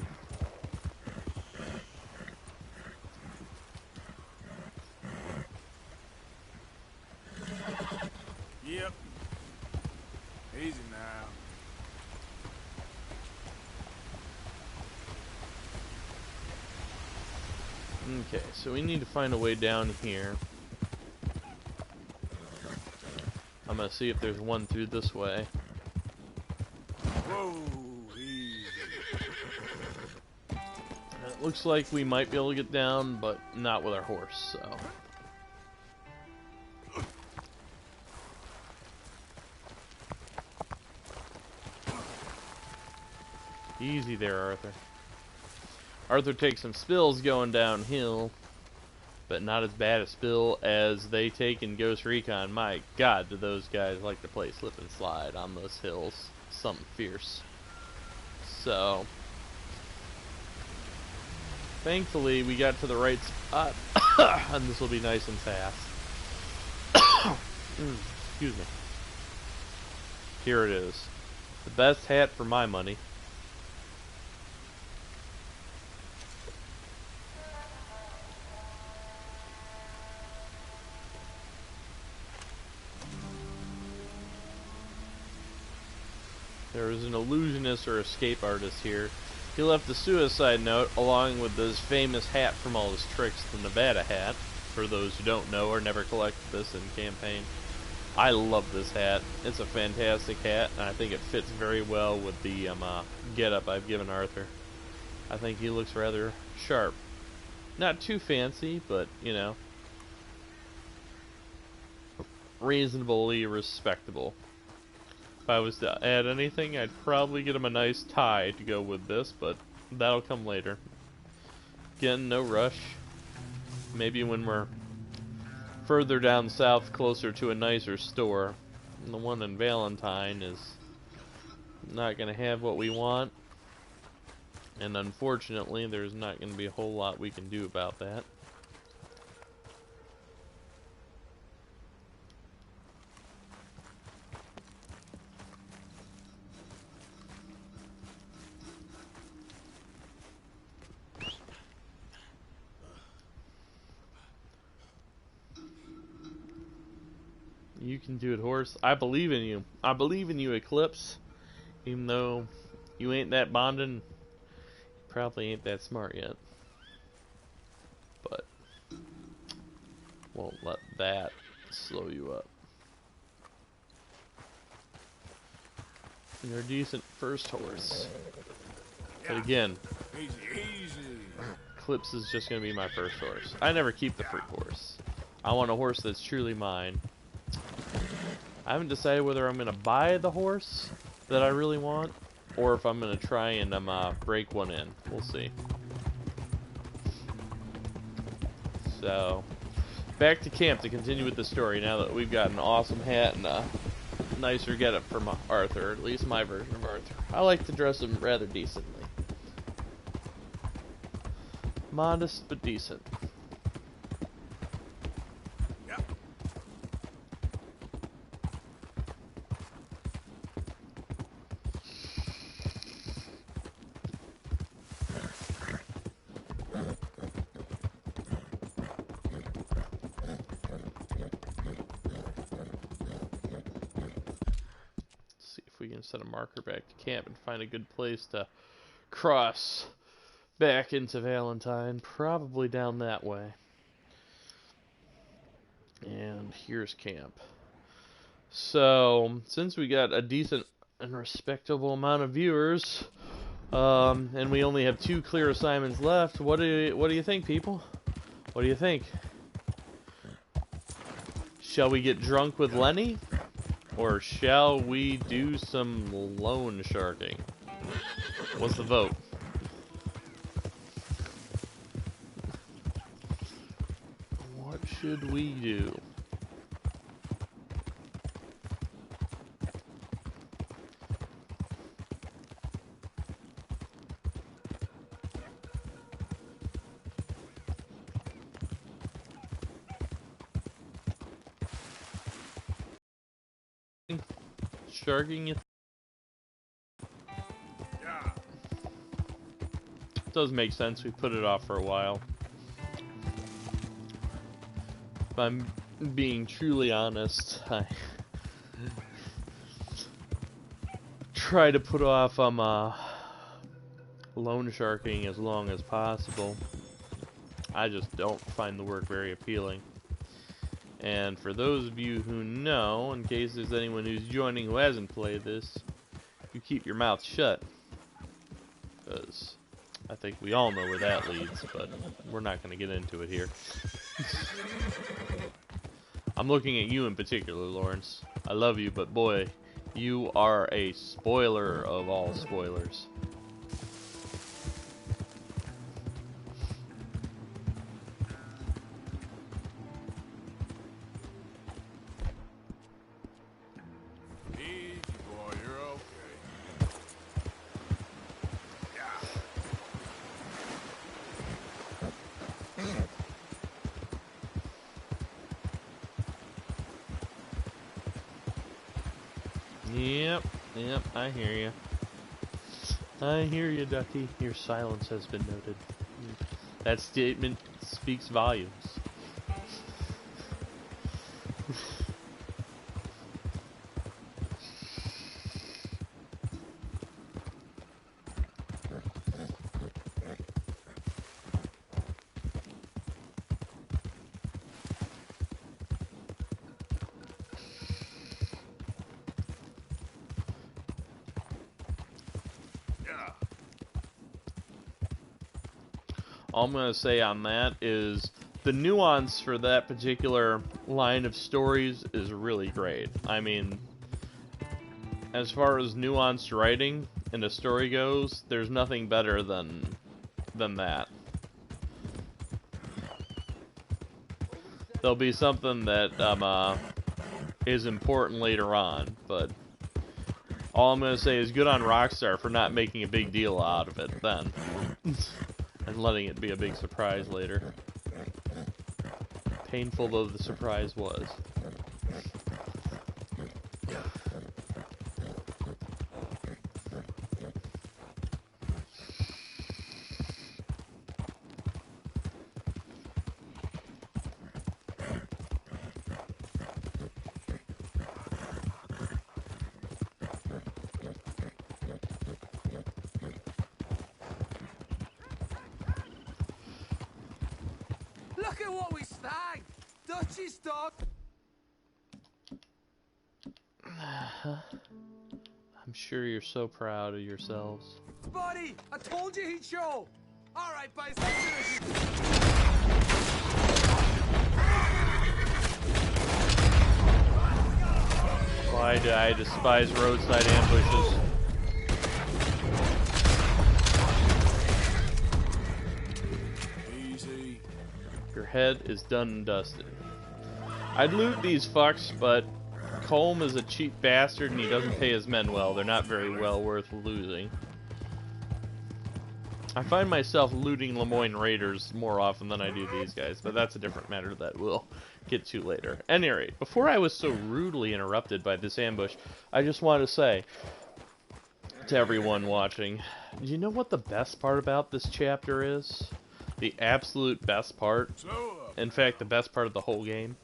Yep. Easy now. Okay, so we need to find a way down here. I'm gonna see if there's one through this way. Whoa, easy. It looks like we might be able to get down, but not with our horse, so... Easy there, Arthur. Arthur takes some spills going downhill, but not as bad a spill as they take in Ghost Recon. My God, do those guys like to play slip and slide on those hills. Something fierce. So, thankfully, we got to the right spot, and this will be nice and fast. Excuse me. Here it is. The best hat for my money. There is an illusionist or escape artist here. He left a suicide note along with this famous hat from all his tricks, the Nevada hat. For those who don't know or never collected this in campaign. I love this hat. It's a fantastic hat, and I think it fits very well with the getup I've given Arthur. I think he looks rather sharp. Not too fancy, but, you know, reasonably respectable. If I was to add anything, I'd probably get him a nice tie to go with this, but that'll come later. Again, no rush. Maybe when we're further down south, closer to a nicer store. And the one in Valentine is not going to have what we want. And unfortunately, there's not going to be a whole lot we can do about that. You can do it, horse. I believe in you. I believe in you, Eclipse. Even though you ain't that bonding, you probably ain't that smart yet. But won't let that slow you up. You're a decent first horse. But again, Eclipse is just going to be my first horse. I never keep the free horse. I want a horse that's truly mine. I haven't decided whether I'm going to buy the horse that I really want, or if I'm going to try and break one in. We'll see. So, back to camp to continue with the story now that we've got an awesome hat and a nicer getup for Arthur, at least my version of Arthur. I like to dress him rather decently. Modest but decent. Set a marker back to camp and find a good place to cross back into Valentine. Probably down that way. And here's camp. So, since we got a decent and respectable amount of viewers, and we only have 2 clear assignments left, what do you think, people? What do you think? Shall we get drunk with Lenny? Or shall we do some loan sharking? What's the vote? What should we do? Sharking it does make sense. We put it off for a while. If I'm being truly honest, I try to put off loan sharking as long as possible. I just don't find the work very appealing. And for those of you who know, in case there's anyone who's joining who hasn't played this, you keep your mouth shut. Because I think we all know where that leads, but we're not going to get into it here. I'm looking at you in particular, Lawrence. I love you, but boy, you are a spoiler of all spoilers. Yep, I hear you. I hear you, Ducky. Your silence has been noted. That statement speaks volumes. All I'm going to say on that is the nuance for that particular line of stories is really great. I mean, as far as nuanced writing in a story goes, there's nothing better than that. There'll be something that is important later on, but all I'm going to say is good on Rockstar for not making a big deal out of it then. And letting it be a big surprise later. Painful though the surprise was. Look at what we snagged! Dutchie's dog! I'm sure you're so proud of yourselves. Buddy, I told you he'd show! Alright, boys, let's do it! Why do I despise roadside ambushes? Your head is done and dusted. I'd loot these fucks, but Colm is a cheap bastard and he doesn't pay his men well. They're not very well worth losing. I find myself looting Lemoyne Raiders more often than I do these guys, but that's a different matter that we'll get to later. At any rate, before I was so rudely interrupted by this ambush, I just want to say to everyone watching, do you know what the best part about this chapter is? The absolute best part, in fact the best part of the whole game,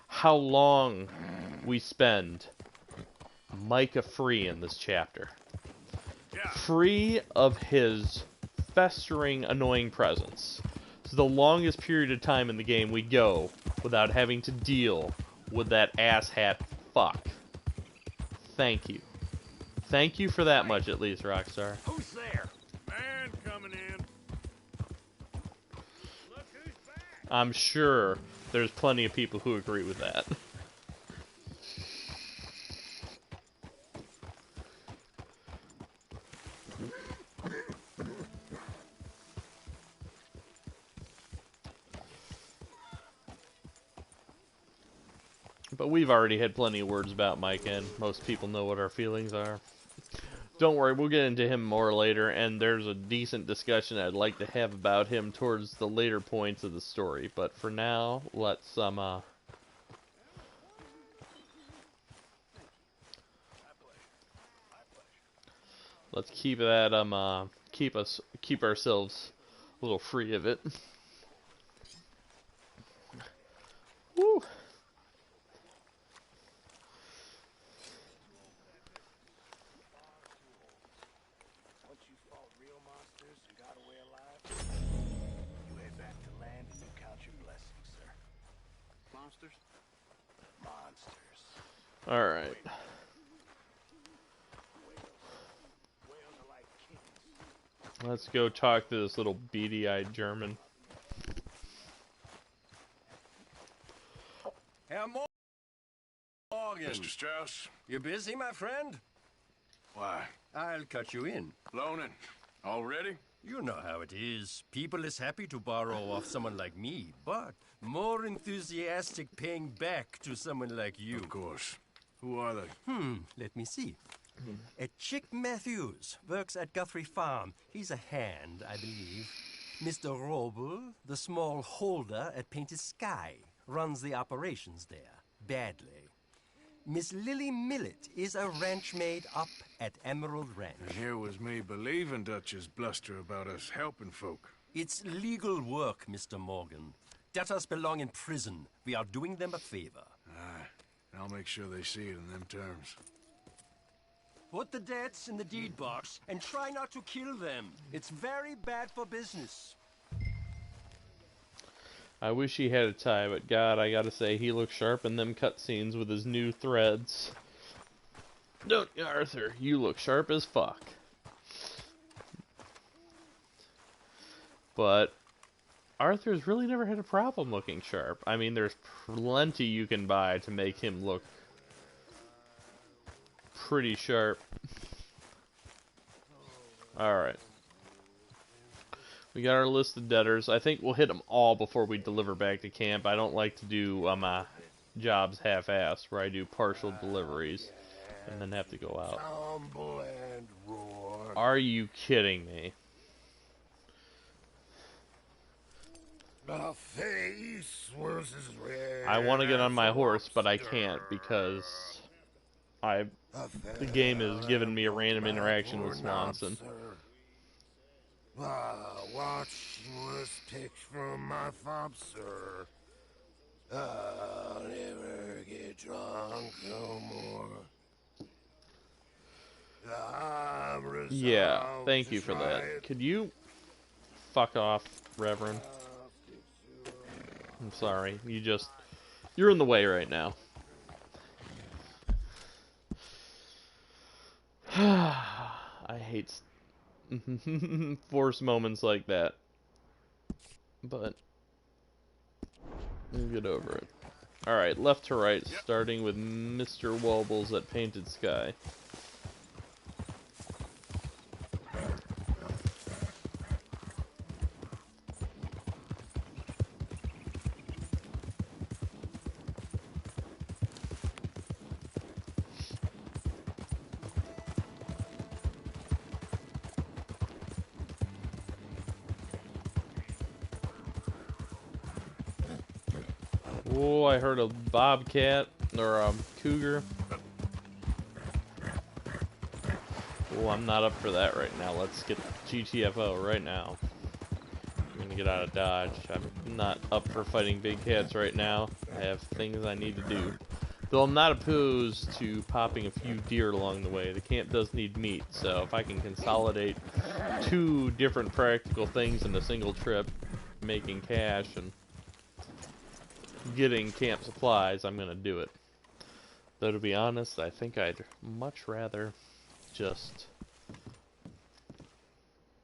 how long we spend Micah free in this chapter. Free of his festering, annoying presence. It's the longest period of time in the game we go without having to deal with that asshat fuck. Thank you. Thank you for that much, at least, Rockstar. Who's there? Man coming in. I'm sure there's plenty of people who agree with that. But we've already had plenty of words about Micah, and most people know what our feelings are. Don't worry, we'll get into him more later, and there's a decent discussion I'd like to have about him towards the later points of the story. But for now, let's let's keep that keep ourselves a little free of it. Woo. Alright. Let's go talk to this little beady-eyed German. Herr Morgan. Mr. Strauss? You busy, my friend? Why? I'll cut you in. Loaning. Already? You know how it is. People is happy to borrow off someone like me, but more enthusiastic paying back to someone like you. Of course. Who are they? Let me see. Chick Matthews works at Guthrie Farm. He's a hand, I believe. Mr. Roble, the small holder at Painted Sky, runs the operations there, badly. Miss Lily Millet is a ranch maid up at Emerald Ranch. And here was me believing Dutch's bluster about us helping folk. It's legal work, Mr. Morgan. Debtors belong in prison. We are doing them a favor. Aye. I'll make sure they see it in them terms. Put the debts in the deed box and try not to kill them. It's very bad for business. I wish he had a tie, but God, I gotta say, he looks sharp in them cutscenes with his new threads. Don't you, Arthur? You look sharp as fuck. But Arthur's really never had a problem looking sharp. I mean, there's plenty you can buy to make him look pretty sharp. Alright. We got our list of debtors. I think we'll hit them all before we deliver back to camp. I don't like to do jobs half-assed, where I do partial deliveries and then have to go out. Are you kidding me? The face was as red. I want to get on my horse, but I can't because the game is giving me a random interaction with Swanson. Watch was picked from my fob, sir. I'll never get drunk no more. Yeah, thank you for that. Could you fuck off, Reverend? I'm sorry. You're in the way right now. I hate force moments like that. But we'll get over it. Alright, left to right, starting with Mr. Wobbles at Painted Sky. Oh, I heard a bobcat or a cougar. Oh, I'm not up for that right now. Let's get GTFO right now. I'm gonna get out of Dodge. I'm not up for fighting big cats right now. I have things I need to do. Though I'm not opposed to popping a few deer along the way. The camp does need meat, so if I can consolidate 2 different practical things in a single trip, making cash and getting camp supplies, I'm gonna do it. Though to be honest, I think I'd much rather just...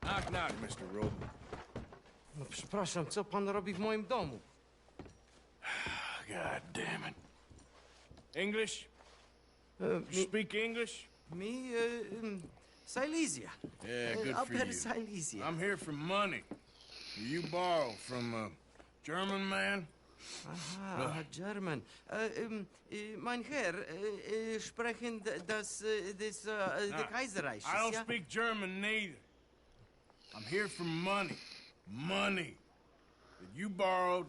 Knock, knock, Mr. Roby. No przepraszam, co pan robi w moim domu? God damn it. English? Me, Speak English? me, Silesia. Yeah, good for Upper you. Silesia. I'm here for money. You borrow from a German man? Aha, German. Mein Herr, sprechen das the Kaiserreich. I don't ja? speak German neither. I'm here for money. Money that you borrowed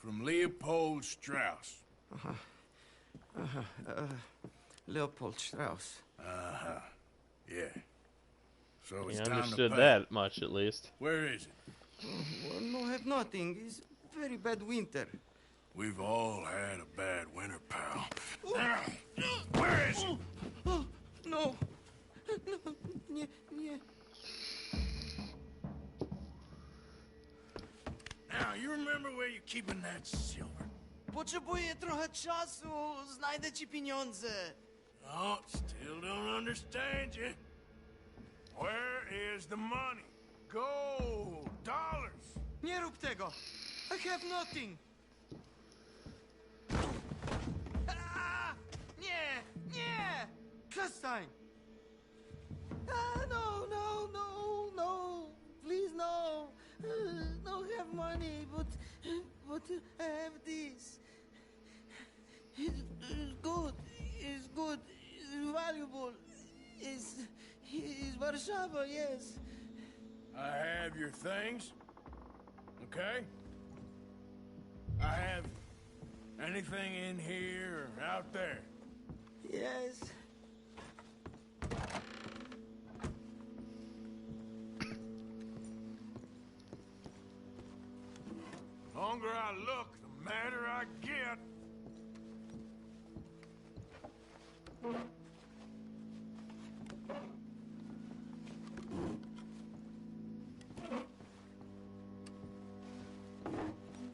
from Leopold Strauss. Leopold Strauss. Uh-huh. Yeah. So He it's time to understood pay. that much, at least. Where is it? Well, no, have nothing. It's very bad winter. We've all had a bad winter, pal. Where is it? Oh, no. No, nie, nie. Now, you remember where you're keeping that silver? Potrzebuję trochę czasu. Znajdę ci pieniądze. No, still don't understand you. Where is the money? Gold, dollars. Nie rób tego. I have nothing. Nie, nie. Przestań. No, no, no, no. Please, no. No have money, but I have this. It's good. It's good. It's valuable. It's Warszawa, yes. I have your things. Okay? I have anything in here or out there. Yes. The longer I look, the madder I get.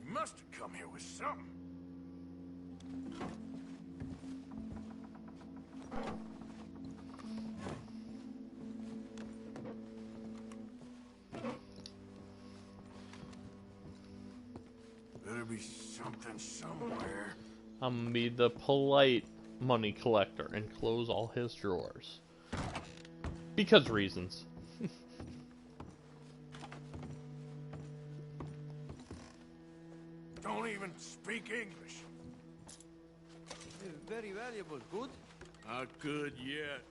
You must have come here with something. Better be something somewhere. I'm gonna be the polite money collector and close all his drawers. Because reasons. Don't even speak English. Very valuable. Good? Not good yet.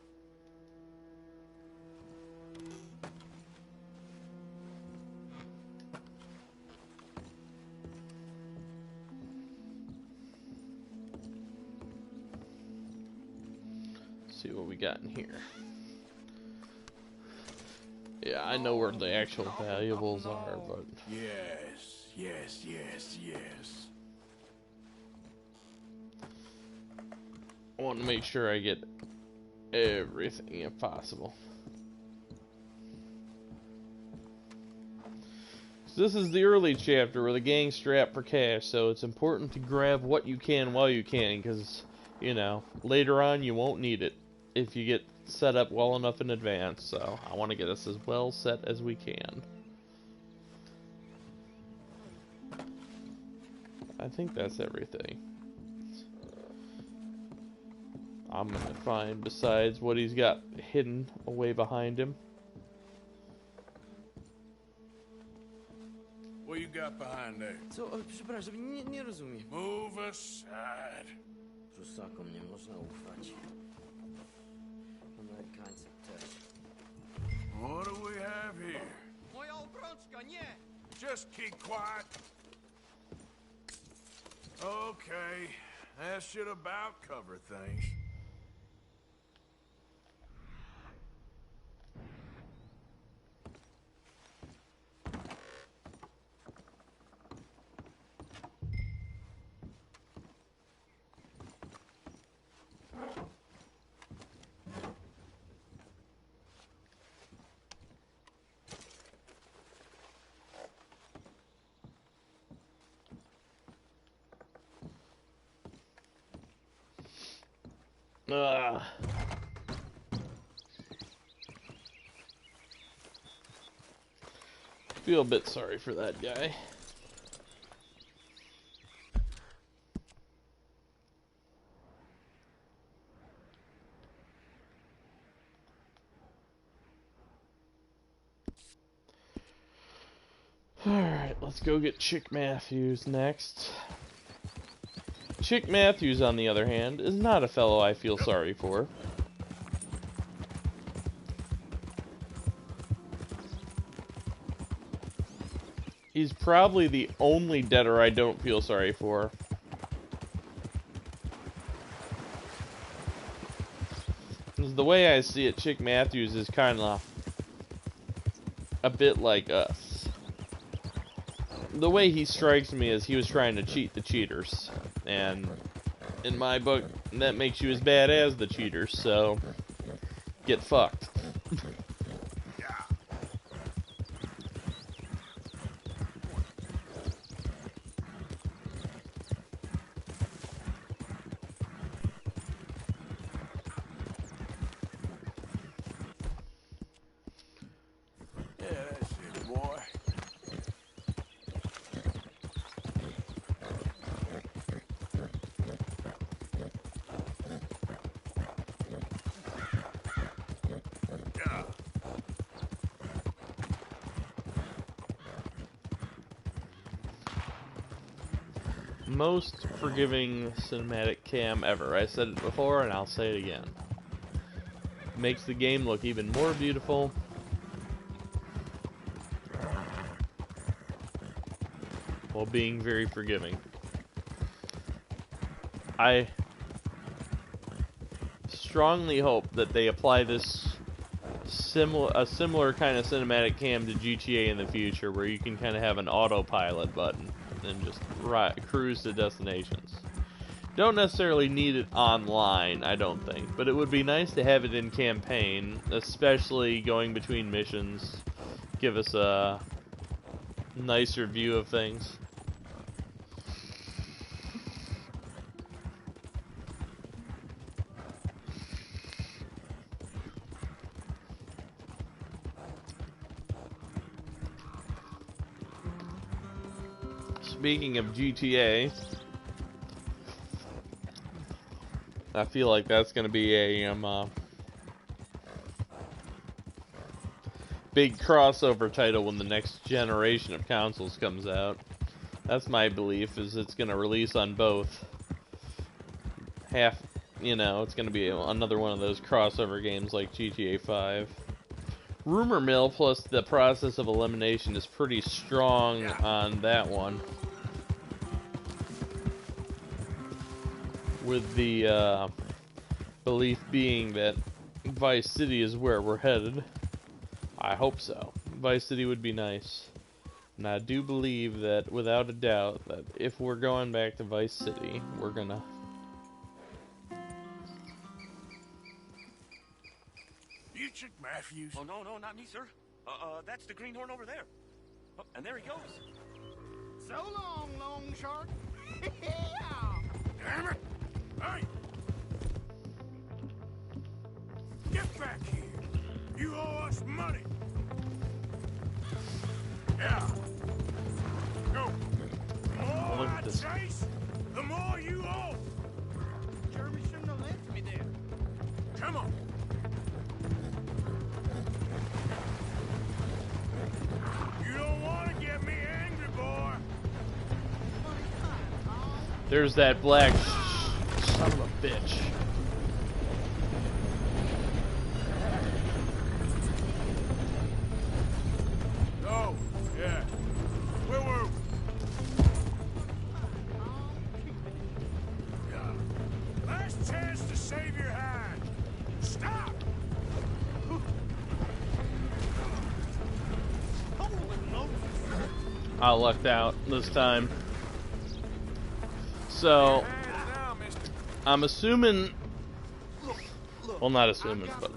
See what we got in here. Yeah, I know where the actual valuables are, but... Yes, yes, yes, yes. I want to make sure I get everything if possible. So this is the early chapter where the gang's strapped for cash, so it's important to grab what you can while you can, because, you know, later on you won't need it if you get set up well enough in advance, so I want to get us as well set as we can. I think that's everything. I'm gonna find besides what he's got hidden away behind him. What you got behind there? Co? Przepraszam, nie rozumiem. Move aside. Prusakom nie można ufać. Amerykańcy też. What do we have here? Moja obrączka, nie! Just keep quiet. Okay, that should about cover things. Feel a bit sorry for that guy. Alright, let's go get Chick Matthews next. Chick Matthews, on the other hand, is not a fellow I feel sorry for. He's probably the only debtor I don't feel sorry for. The way I see it, Chick Matthews is kind of a bit like us. The way he strikes me is he was trying to cheat the cheaters. And in my book, that makes you as bad as the cheaters, so get fucked. Most forgiving cinematic cam ever. I said it before and I'll say it again. Makes the game look even more beautiful. While being very forgiving. I strongly hope that they apply this a similar kind of cinematic cam to GTA in the future, where you can kind of have an autopilot button and just cruise to destinations. Don't necessarily need it online, I don't think, but it would be nice to have it in campaign, especially going between missions. Give us a nicer view of things. Speaking of GTA, I feel like that's going to be a big crossover title when the next generation of consoles comes out. That's my belief, is it's going to release on both. It's going to be another one of those crossover games like GTA 5. Rumor mill plus the process of elimination is pretty strong on that one. With the belief being that Vice City is where we're headed. I hope so. Vice City would be nice. And I do believe that, without a doubt, that if we're going back to Vice City, we're gonna... You Chick Matthews? Oh, no, not me, sir. That's the greenhorn over there. Oh, and there he goes. So long, long shark. Damn it! Hey! Get back here! You owe us money! Yeah! Go! The more I chase, the more you owe! Jeremy shouldn't have left me there. Come on! You don't want to get me angry, boy! There's that black son of a bitch. Oh, yeah. Woo-woo! Last chance to save your hide. Stop! I lucked out this time. So, I'm assuming... Well, not assuming, but...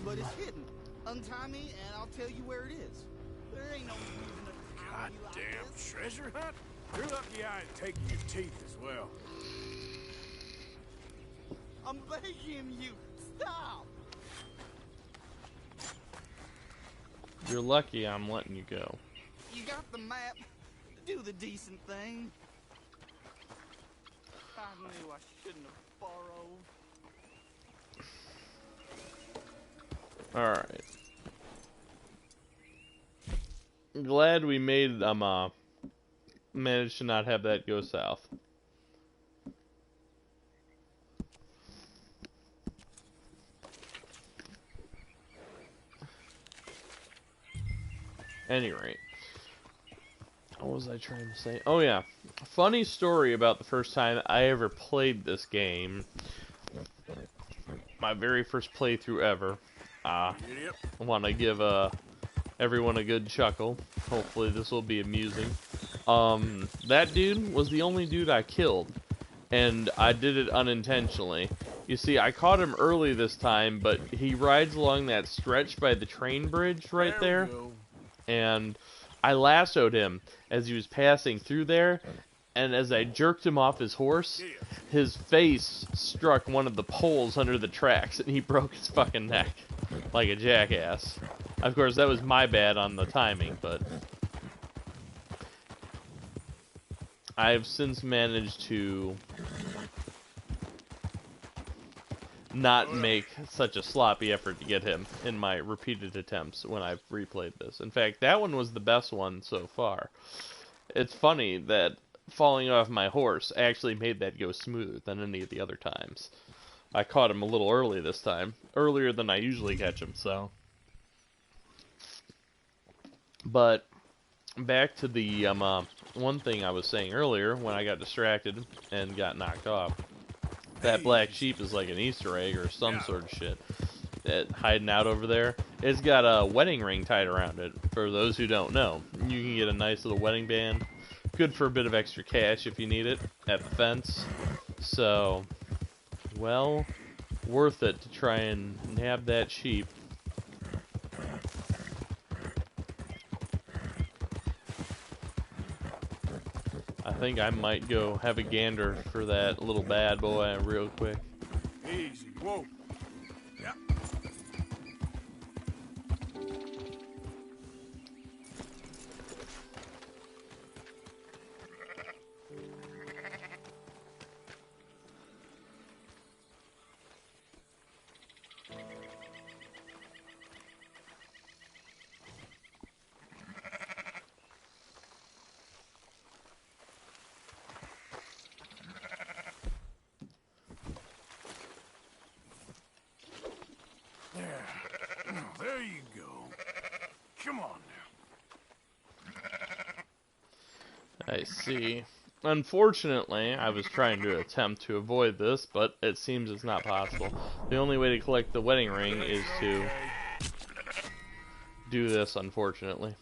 But it's hidden. Untie me and I'll tell you where it is. There ain't no reason to tie you like Goddamn this. treasure hunt? You're lucky I ain't taking your teeth as well. I'm begging you. Stop. You're lucky I'm letting you go. You got the map. Do the decent thing. I knew I shouldn't have borrowed. Alright. Glad we made managed to not have that go south. Any rate, what was I trying to say? Oh yeah, funny story about the first time I ever played this game. My very first playthrough ever. I want to give everyone a good chuckle. Hopefully this will be amusing. That dude was the only dude I killed, and I did it unintentionally. You see, I caught him early this time, but he rides along that stretch by the train bridge right there. And I lassoed him as he was passing through there, and as I jerked him off his horse, his face struck one of the poles under the tracks, and he broke his fucking neck like a jackass. Of course, that was my bad on the timing, but I've since managed to not make such a sloppy effort to get him in my repeated attempts when I've replayed this. In fact, that one was the best one so far. It's funny that falling off my horse actually made that go smoother than any of the other times. I caught him a little early this time. Earlier than I usually catch him, so. But back to the one thing I was saying earlier when I got distracted and got knocked off. That black sheep is like an Easter egg or some sort of shit. Hiding out over there. It's got a wedding ring tied around it. For those who don't know, you can get a nice little wedding band. Good for a bit of extra cash if you need it at the fence. So, well, worth it to try and nab that sheep. I think I might go have a gander for that little bad boy real quick. Easy, whoa. Yeah. There you go. Come on now. I see. Unfortunately, I was trying to attempt to avoid this, but it seems it's not possible. The only way to collect the wedding ring is to do this, unfortunately.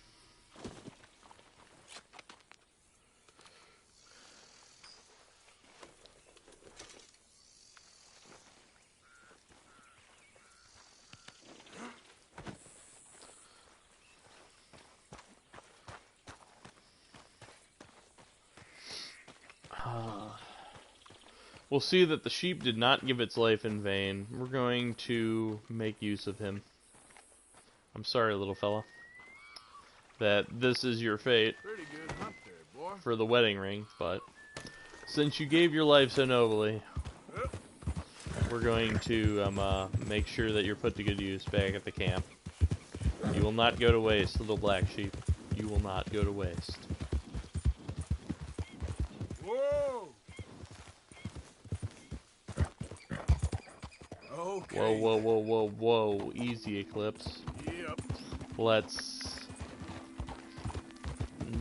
We'll see that the sheep did not give its life in vain. We're going to make use of him. I'm sorry, little fella, that this is your fate for the wedding ring, but since you gave your life so nobly, we're going to make sure that you're put to good use back at the camp. You will not go to waste, little black sheep. You will not go to waste. Whoa! Okay. Whoa, whoa, whoa, whoa, whoa. Easy, Eclipse. Yep. Let's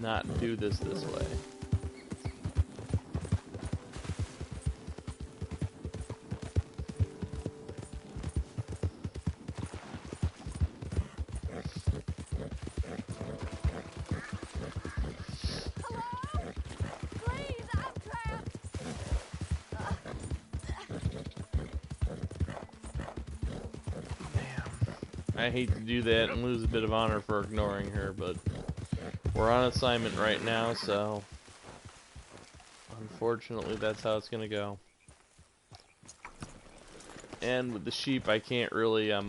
not do this way. I hate to do that and lose a bit of honor for ignoring her, but we're on assignment right now, so unfortunately that's how it's gonna go. And with the sheep, I can't really, You have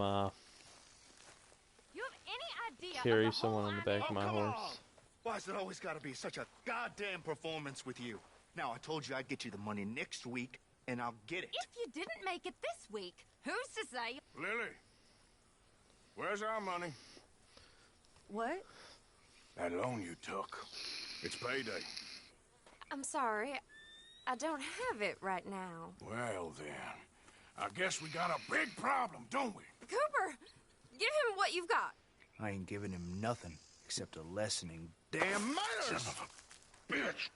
any idea carry of the someone whole on the back of my come on. horse. Why has it always got to be such a goddamn performance with you? Now, I told you I'd get you the money next week, and I'll get it. If you didn't make it this week, who's to say? Lily, where's our money? What? That loan you took. It's payday. I'm sorry. I don't have it right now. Well, then. I guess we got a big problem, don't we? Cooper, give him what you've got. I ain't giving him nothing except a lessening. Damn manners! Son of a bitch!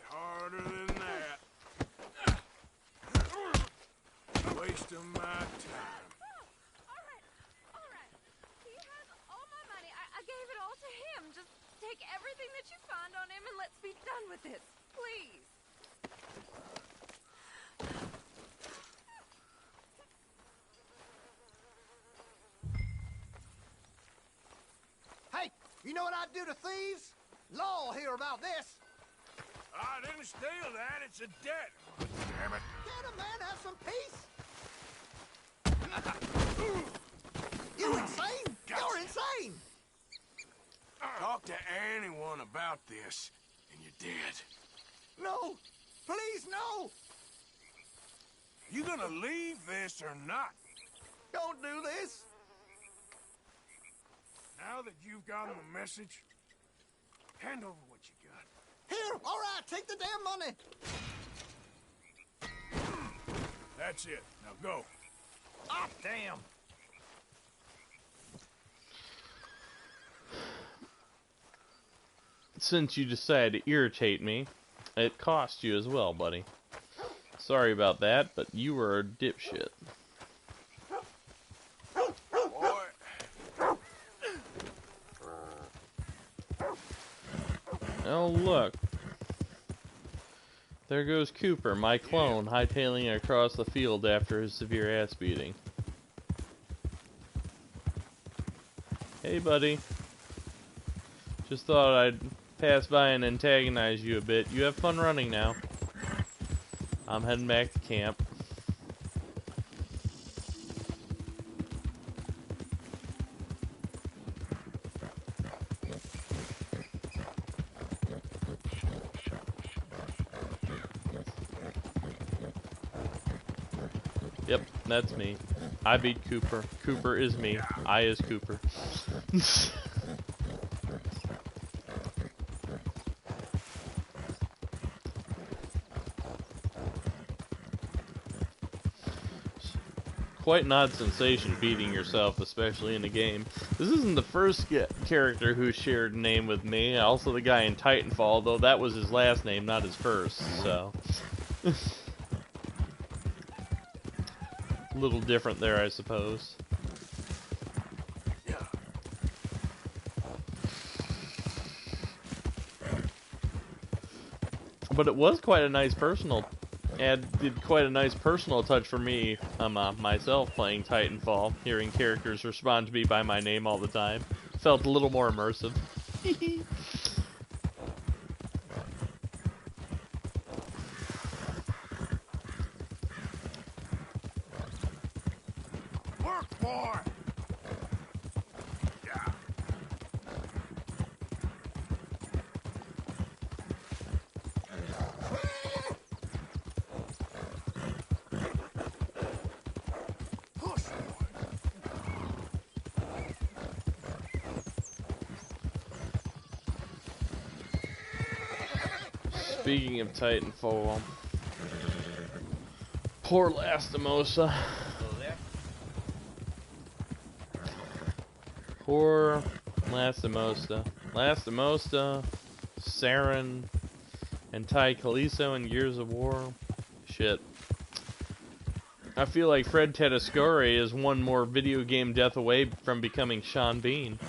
Harder than that. Wasting my time. All right. He has all my money. I gave it all to him. Just take everything that you find on him and let's be done with this. Please. Hey, you know what I'd do to thieves? Law will hear about this. I didn't steal that. It's a debt. Damn it. Can a man have some peace? You insane? You're insane! Talk to anyone about this, and you're dead. No! Please, no! You gonna leave this or not? Don't do this! Now that you've gotten the message, hand over what you got. Here, all right, take the damn money. That's it. Now go. Ah, damn. Since you decided to irritate me, it cost you as well, buddy. Sorry about that, but you were a dipshit. Oh, look. There goes Cooper, my clone, hightailing across the field after his severe ass beating. Hey, buddy. Just thought I'd pass by and antagonize you a bit. You have fun running now. I'm heading back to camp. Yep, that's me. I beat Cooper. Cooper is me. I is Cooper. Quite an odd sensation beating yourself, especially in a game. This isn't the first character who shared a name with me. Also the guy in Titanfall, though that was his last name, not his first, so... A little different there, I suppose. But it was quite a nice personal... did quite a nice personal touch for me, myself playing Titanfall, hearing characters respond to me by my name all the time. Felt a little more immersive. Work, boy! Yeah. Speaking of Titanfall, poor Lastimosa. Poor Lastimosa. Lastimosa, Saren, and Ty Calisto in Gears of War. Shit. I feel like Fred Tedescore is one more video game death away from becoming Sean Bean.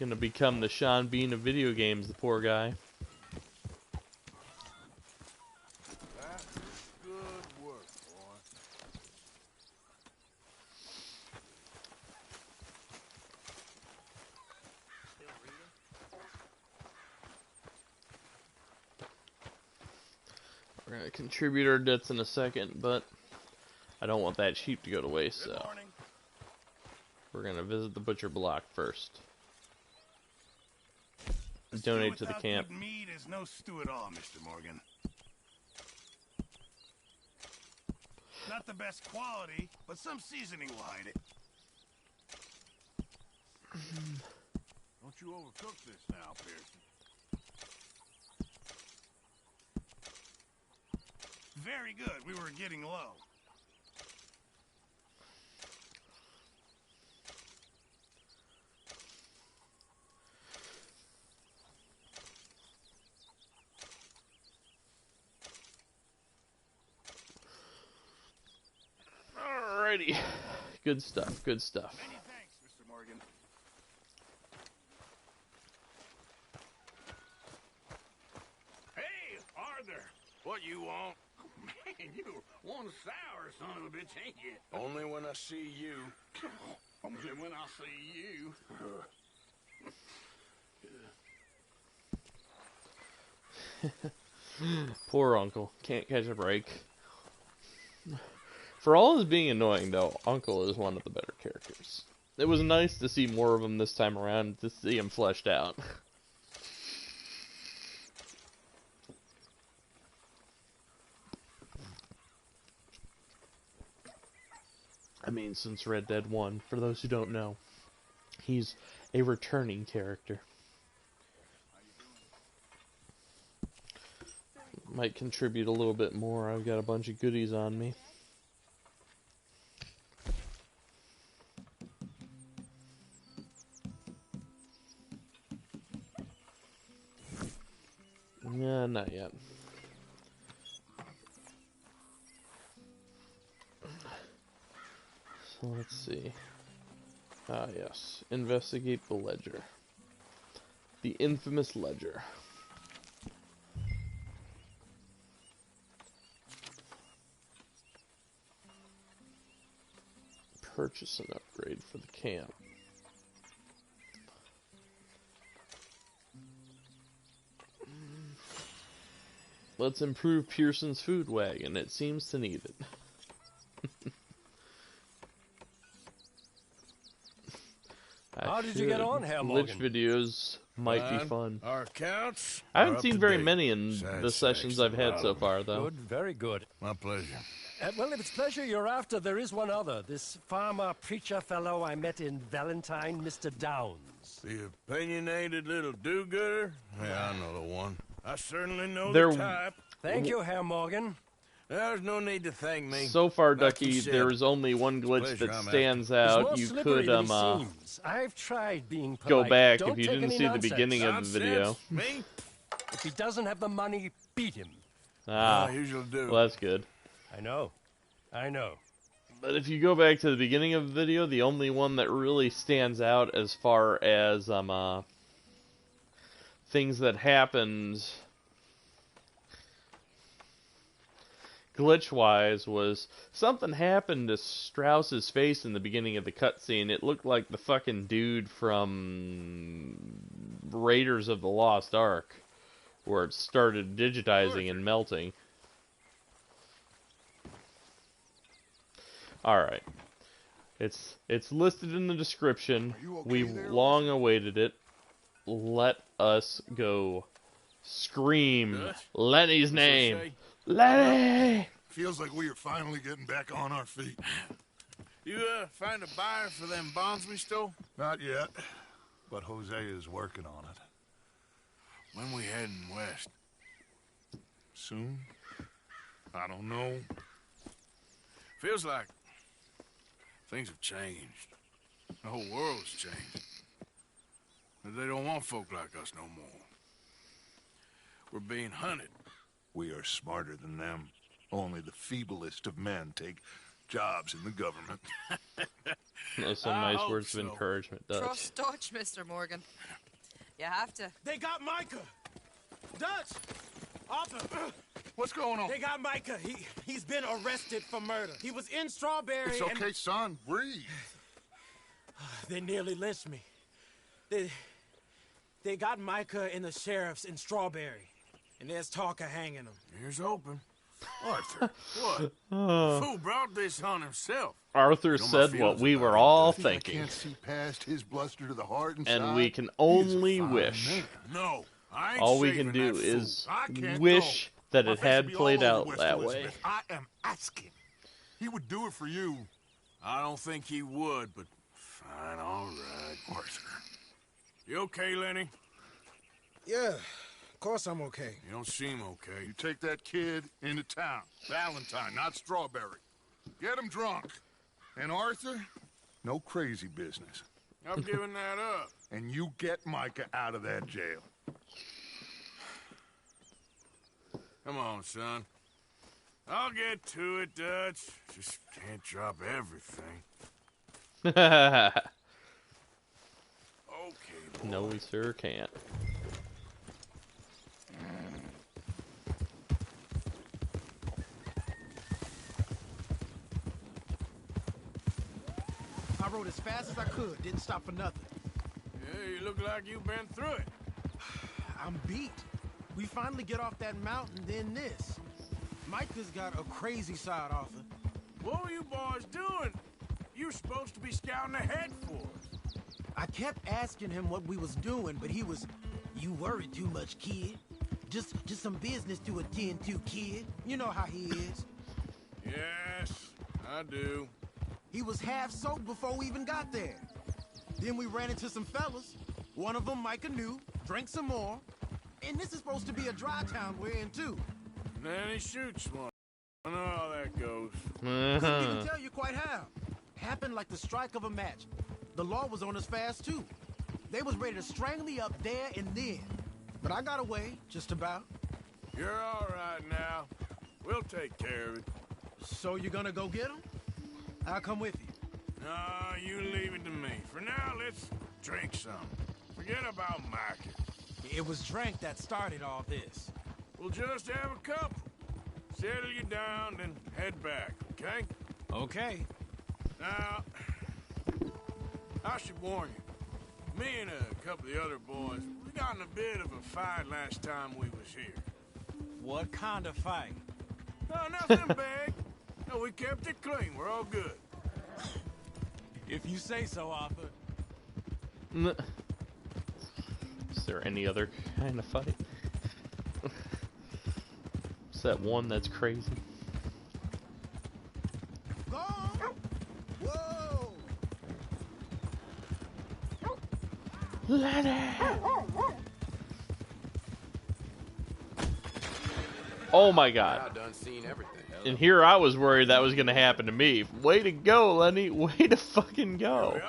Gonna become the Sean Bean of video games, the poor guy. That's good work, boy. We're gonna contribute our debts in a second, but I don't want that sheep to go to waste, so we're gonna visit the butcher block first. Donate to the camp. Good meat is no stew at all, Mr. Morgan. Not the best quality, but some seasoning will hide it. Don't you overcook this now, Pearson. Very good. We were getting low. Alrighty. Good stuff, good stuff. Many thanks, Mr. Morgan. Hey, Arthur. What you want? Man, you one sour son of a bitch, ain't you? Only when I see you. Only when I see you. Poor Uncle. Can't catch a break. For all his being annoying, though, Uncle is one of the better characters. It was nice to see more of him this time around, to see him fleshed out. I mean, since Red Dead 1, for those who don't know, he's a returning character. Might contribute a little bit more. I've got a bunch of goodies on me. Yeah, not yet. So let's see. Ah, yes. Investigate the ledger. The infamous ledger. Purchase an upgrade for the camp. Let's improve Pearson's food wagon. It seems to need it. How did you get on, Herr Glitch Morgan? videos might be fun. Our accounts. I haven't are seen up to very date. many in Sad the sessions I've had so far, though. Good, very good. My pleasure. Well, if it's pleasure you're after, there is one other. This farmer preacher fellow I met in Valentine, Mr. Downs. The opinionated little do-gooder? Yeah, I know the one. I certainly know There- the type. Thank you, Herr Morgan. There's no need to thank me. So far, Like Ducky, you said, there is only one glitch pleasure that I'm stands He's out. more You slippery could than he seems. I've tried being polite. go back Don't if you take didn't any see the nonsense. beginning of the video. Nonsense? Me? If he doesn't have the money, beat him. Ah, usually do. well, that's good. I know. I know. But if you go back to the beginning of the video, the only one that really stands out as far as things that happened glitch-wise was something happened to Strauss's face in the beginning of the cutscene. It looked like the fucking dude from Raiders of the Lost Ark, where it started digitizing and melting. Alright. It's listed in the description. We long awaited it. Let us go. Scream Lenny's name. Lenny! Feels like we are finally getting back on our feet. You find a buyer for them bonds we stole? Not yet, but Hosea is working on it. When we heading west? Soon? I don't know. Feels like things have changed. The whole world's changed. They don't want folk like us no more. We're being hunted. We are smarter than them. Only the feeblest of men take jobs in the government. There's some nice words of encouragement, Dutch. Trust Dutch, Mr. Morgan. You have to. They got Micah! Dutch! Arthur! What's going on? They got Micah. He's been arrested for murder. He was in Strawberry. It's okay, son. Breathe. They nearly lynched me. They got Micah and the sheriffs in Strawberry. And there's talk of hanging him. Here's hoping. Arthur, what? The fool brought this on himself. Arthur said what we were all I thinking. can't see past his bluster to the heart inside. And we can only wish. No, I ain't All we can saving do that is fool. I can't wish that My it face will had be all played over out West that Elizabeth. way. I am asking. He would do it for you. I don't think he would, but fine, all right. Arthur. You okay, Lenny? Yeah, of course I'm okay. You don't seem okay. You take that kid into town. Valentine, not Strawberry. Get him drunk. And Arthur, no crazy business. I'm giving that up. And you get Micah out of that jail. Come on, son. I'll get to it, Dutch. Just can't drop everything. Okay, boy. No, we sure can't. I rode as fast as I could, didn't stop for nothing. Yeah, you look like you've been through it. I'm beat. We finally get off that mountain, then this. Micah's got a crazy side, Arthur. What were you boys doing? You were supposed to be scouting ahead for us. I kept asking him what we was doing, but he was, "You worry too much, kid. Just some business to attend to, kid. You know how he is." Yes, I do. He was half soaked before we even got there. Then we ran into some fellas. One of them Micah knew, drank some more. And this is supposed to be a dry town we're in, too. And then he shoots one. I know how that goes. Couldn't even tell you quite how. Happened like the strike of a match. The law was on us fast, too. They was ready to strangle me up there and then. But I got away, just about. You're all right now. We'll take care of it. So you're gonna go get him? I'll come with you. No, you leave it to me. For now, let's drink some. Forget about Micah. It was drink that started all this. We'll just have a couple. Settle you down, then head back, okay? Okay. Now, I should warn you. Me and a couple of the other boys, we got in a bit of a fight last time we was here. What kind of fight? No, nothing big. No, we kept it clean. We're all good. If you say so, Arthur. Is there any other kind of fight? Is that one that's crazy? Go! Whoa! Lenny! Oh my god. I done seen everything. And here I was worried that was going to happen to me. Way to go, Lenny. Way to fucking go.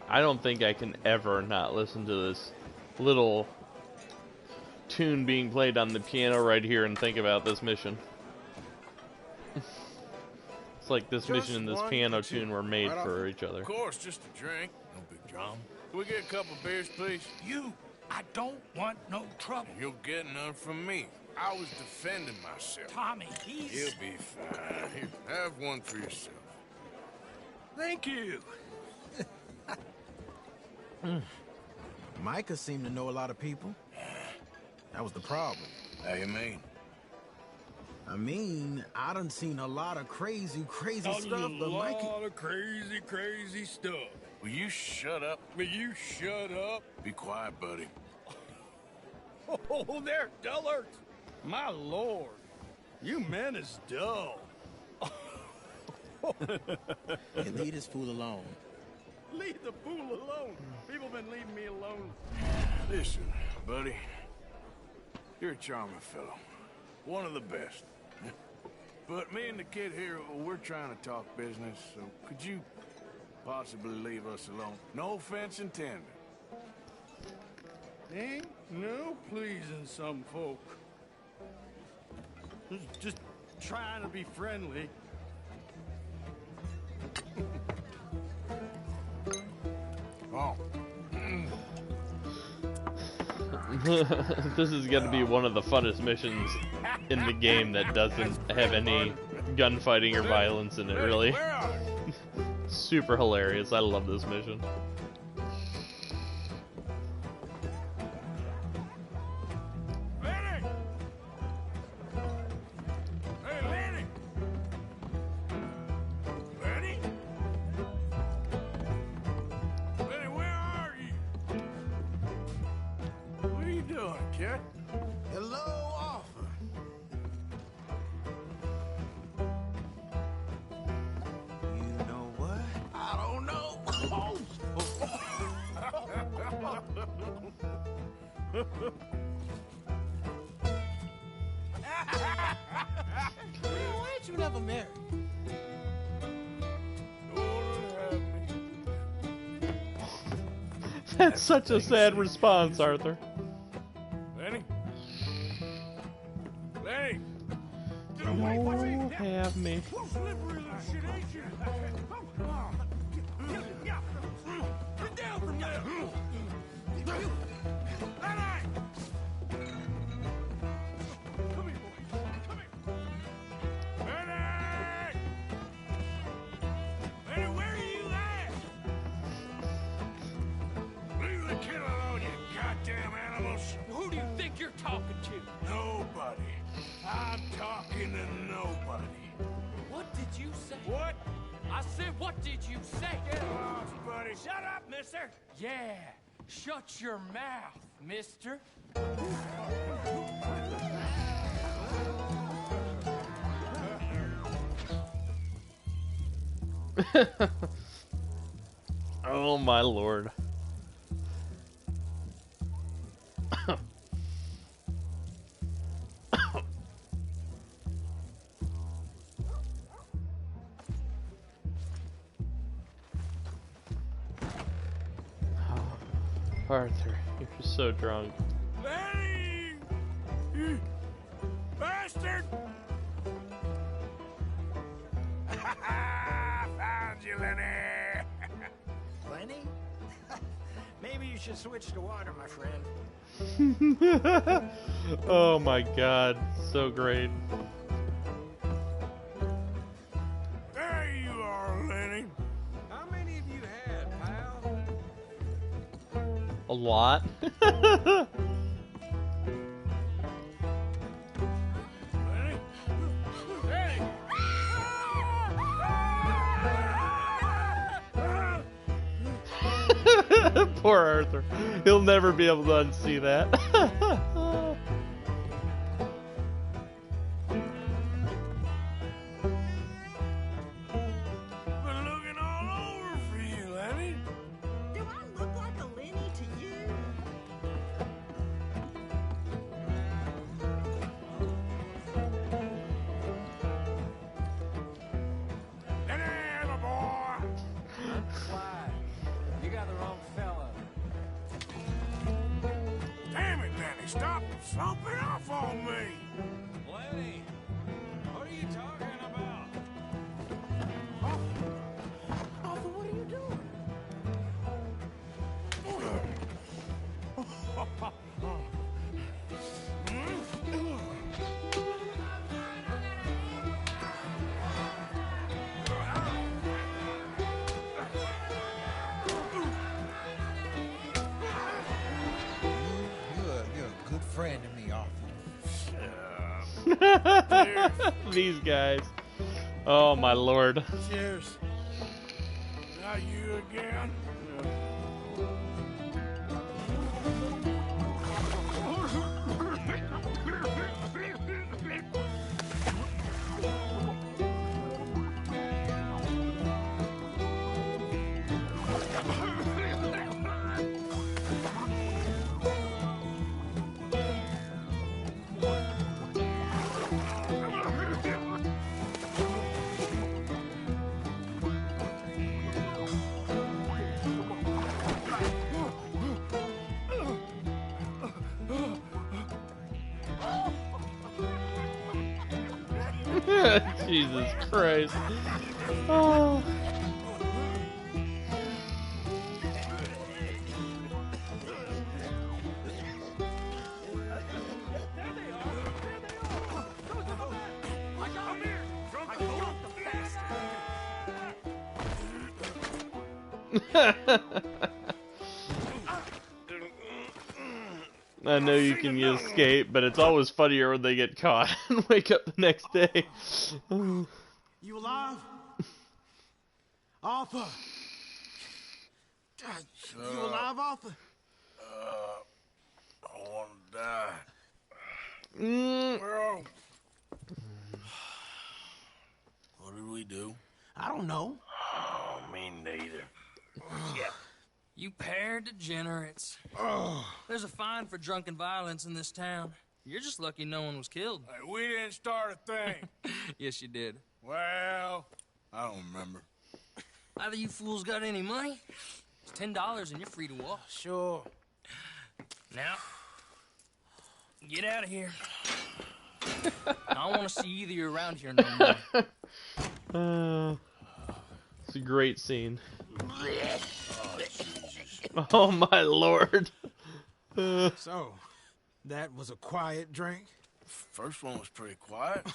I don't think I can ever not listen to this little tune being played on the piano right here and think about this mission. It's like this mission and this piano tune were made for each other. Of course, just a drink. No big drama. Can we get a couple beers, please? I don't want no trouble. You'll get none from me. I was defending myself. Tommy, he's... He'll be fine. Here, have one for yourself. Thank you. Micah seemed to know a lot of people. That was the problem. How you mean? I mean, I done seen a lot of crazy stuff, but Micah... A lot of crazy stuff. Will you shut up? Will you shut up? Be quiet, buddy. Oh, they're dullards. My lord. You men is dull. Hey, leave this fool alone. Leave the fool alone. People been leaving me alone. Listen, buddy. You're a charming fellow. One of the best. But me and the kid here, we're trying to talk business, so could you possibly leave us alone? No offense intended. Ain't no pleasing some folk. Just trying to be friendly. Oh. This is gonna be one of the funnest missions in the game that doesn't have any gunfighting or violence in it, really. Super hilarious. I love this mission. Why ain't you never married? That's such a sad response, Arthur. Lenny? Lenny! Oh, have me. Get down from there! Who do you think you're talking to? Nobody. I'm talking to nobody. What did you say? What? I said, what did you say? Get lost, buddy. Shut up, mister. Yeah, shut your mouth, mister. Oh my lord. Arthur, you're so drunk. Lenny! You bastard! Found you, Lenny! Lenny? Maybe you should switch to water, my friend. Oh my god, so great. There you are, Lenny. How many of you had, pal? A lot. Poor Arthur. He'll never be able to unsee that. Been looking all over for you, Lenny. Do I look like a Lenny to you? Lenny, my boy. Clyde, you got the wrong fella. Damn it, Lenny. Stop slumping off on me. Lenny, what are you talking about? Arthur, what are you doing? You're a good friend to me, Arthur. These guys. Oh my lord. Cheers. Not you again. Jesus Christ. Oh. I know you can escape, but it's always funnier when they get caught and wake up the next day. You alive? Arthur! You alive, Arthur? I want to die. Well, What did we do? I don't know. Oh, me neither. Yeah. You pair degenerates. There's a fine for drunken violence in this town. You're just lucky no one was killed. Hey, we didn't start a thing. Yes, you did. Well, I don't remember. Either you fools got any money? It's $10 and you're free to walk. Sure. Now, get out of here. I don't want to see either of you around here no more. It's a great scene. Oh my lord. So, that was a quiet drink? First one was pretty quiet.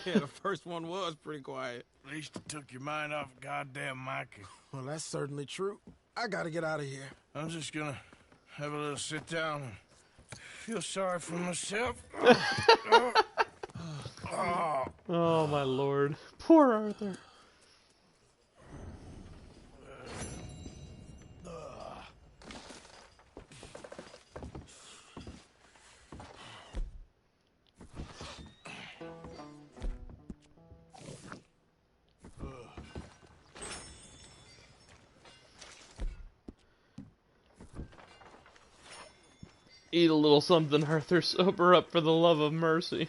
Yeah, the first one was pretty quiet. At least it took your mind off goddamn Micah. Well, that's certainly true. I gotta get out of here. I'm just gonna have a little sit down and feel sorry for myself. Oh my lord. Poor Arthur. Eat a little something, Arthur. Sober up for the love of mercy.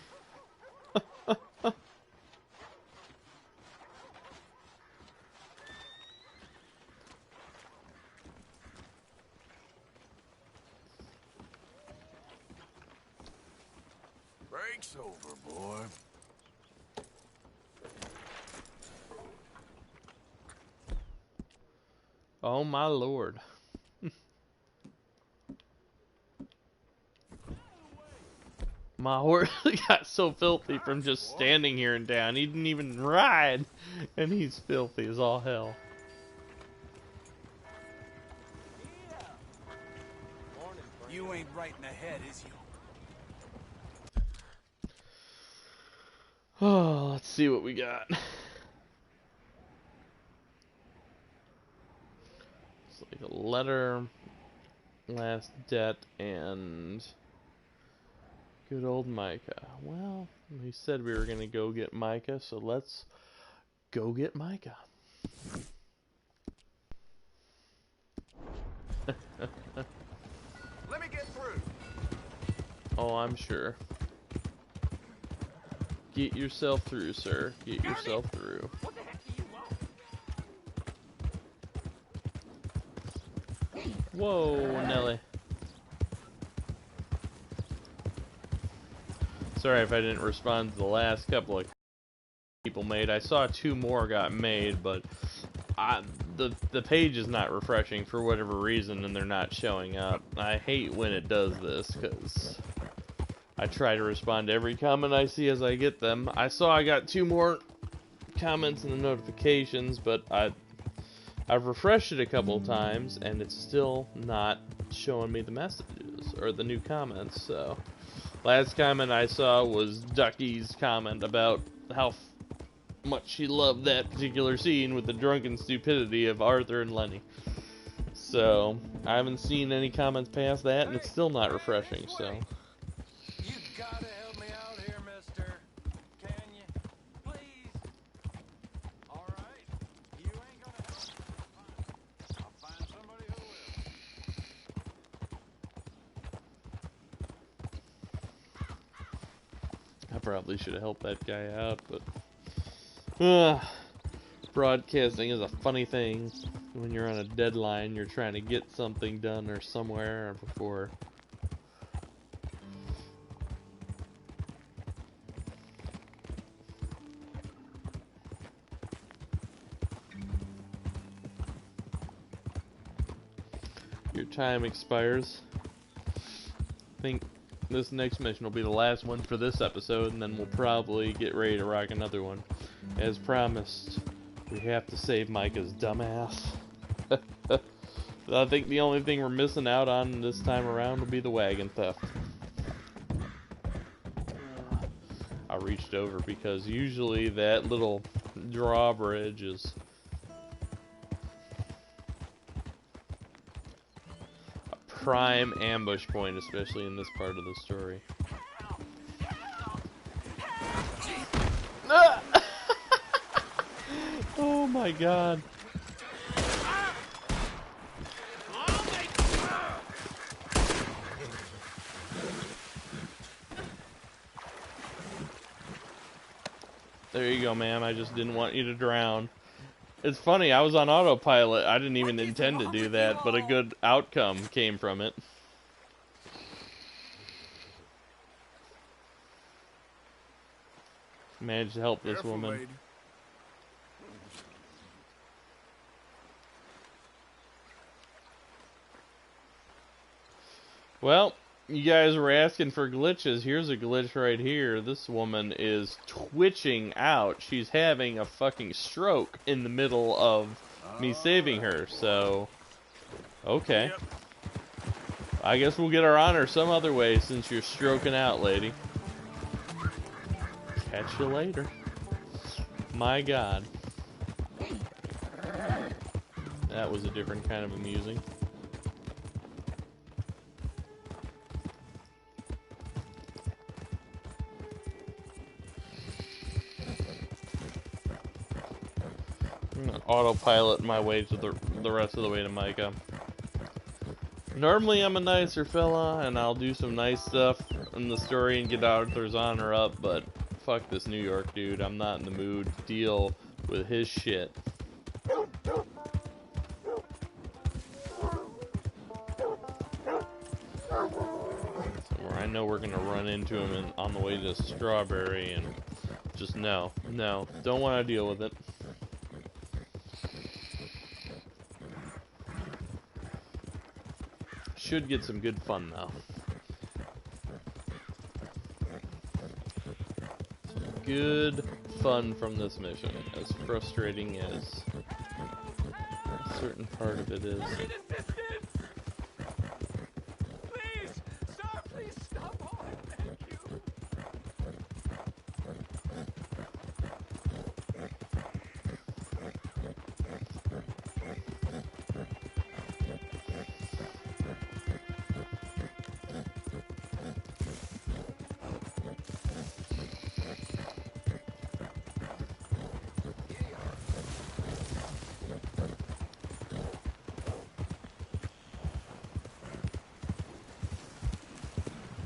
Break's over, boy. Oh my lord. My horse got so filthy from just standing here and down. He didn't even ride. And he's filthy as all hell. You ain't right in the head, is you? Oh, let's see what we got. It's like a letter, last debt, and good old Micah. Well, we said we were going to go get Micah, so let's go get Micah. Let me get through. Oh, I'm sure. Get yourself through, sir. Get yourself through. What the heck do you want? Whoa, Nelly. Sorry if I didn't respond to the last couple of people made. I saw 2 more got made, but the page is not refreshing for whatever reason, and they're not showing up. I hate when it does this, because I try to respond to every comment I see as I get them. I saw I got 2 more comments in the notifications, but I've refreshed it a couple times, and it's still not showing me the messages, or the new comments, so... Last comment I saw was Ducky's comment about how much she loved that particular scene with the drunken stupidity of Arthur and Lenny. So, I haven't seen any comments past that, and it's still not refreshing, so... You gotta help me out here, mister. Can you? Please. All right. You ain't gonna help me. Fine. I'll find somebody who will. I probably should have helped that guy out, but... broadcasting is a funny thing. When you're on a deadline, you're trying to get something done or somewhere before... time expires. I think this next mission will be the last one for this episode, and then we'll probably get ready to rock another one. As promised, we have to save Micah's dumbass. I think the only thing we're missing out on this time around will be the wagon theft. I reached over because usually that little drawbridge is a prime ambush point, especially in this part of the story. Oh my god. There you go, ma'am. I just didn't want you to drown. It's funny, I was on autopilot. I didn't even intend to do that, but a good outcome came from it. Managed to help this woman. lady. Well, you guys were asking for glitches. Here's a glitch right here. This woman is twitching out. She's having a fucking stroke in the middle of me saving her, so... Okay. I guess we'll get our honor some other way since you're stroking out, lady. Catch you later. My god. That was a different kind of amusing. I'm gonna autopilot my way to the rest of the way to Micah. Normally I'm a nicer fella and I'll do some nice stuff in the story and get Arthur's honor up, but fuck this New York dude. I'm not in the mood to deal with his shit. Somewhere I know we're gonna run into him on the way to Strawberry and just no, don't want to deal with it. Should get some good fun though. Some good fun from this mission, as frustrating as a certain part of it is. Please, sir, please stop. Oh, thank you.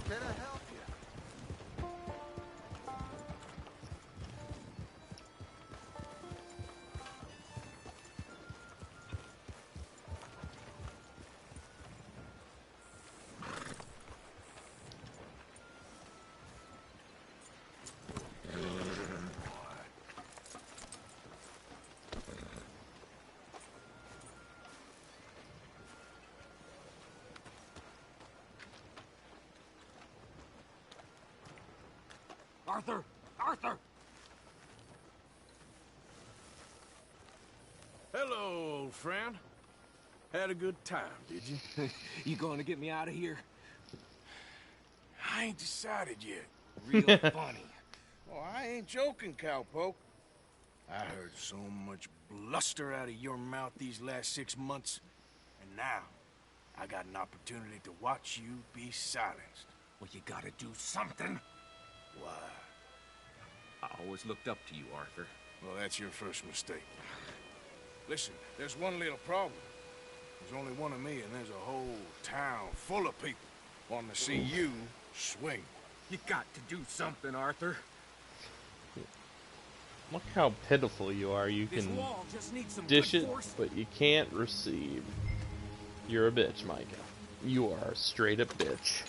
Can I help you? Arthur! Arthur! Hello, old friend. Had a good time, did you? You going to get me out of here? I ain't decided yet. Real funny. Oh, I ain't joking, cowpoke. I heard so much bluster out of your mouth these last 6 months, and now I got an opportunity to watch you be silenced. Well, you gotta do something. Why? I always looked up to you, Arthur. Well, that's your first mistake. Listen, there's one little problem. There's only one of me, and there's a whole town full of people wanting to see you swing. You got to do something, Arthur. Look how pitiful you are. You This can wall just needs some dish good it, force. but you can't receive. You're a bitch, Micah. You are a straight up bitch.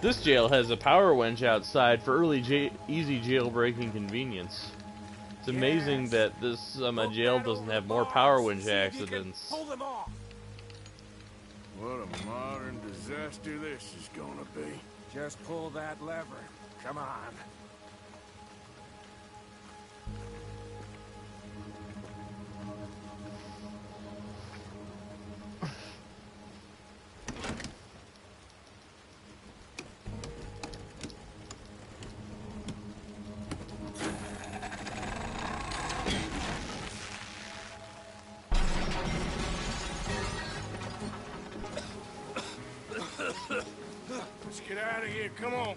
This jail has a power winch outside for easy jailbreaking convenience. It's amazing that this jail doesn't have more power winch accidents. Pull them off. What a modern disaster this is gonna be. Just pull that lever. Come on. Let's get out of here, come on.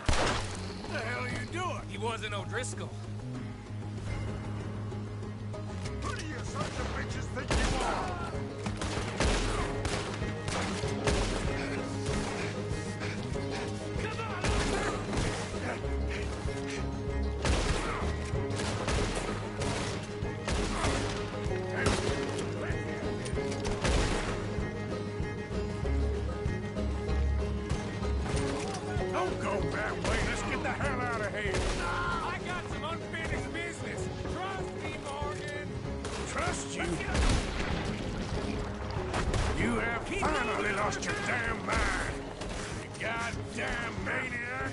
What the hell are you doing? He wasn't O'Driscoll. Who do you sons of bitches think you are? Don't go that way. Let's get the hell out of here. I got some unfinished business. Trust me, Morgan. Trust you? You have finally lost your damn mind. You goddamn maniac.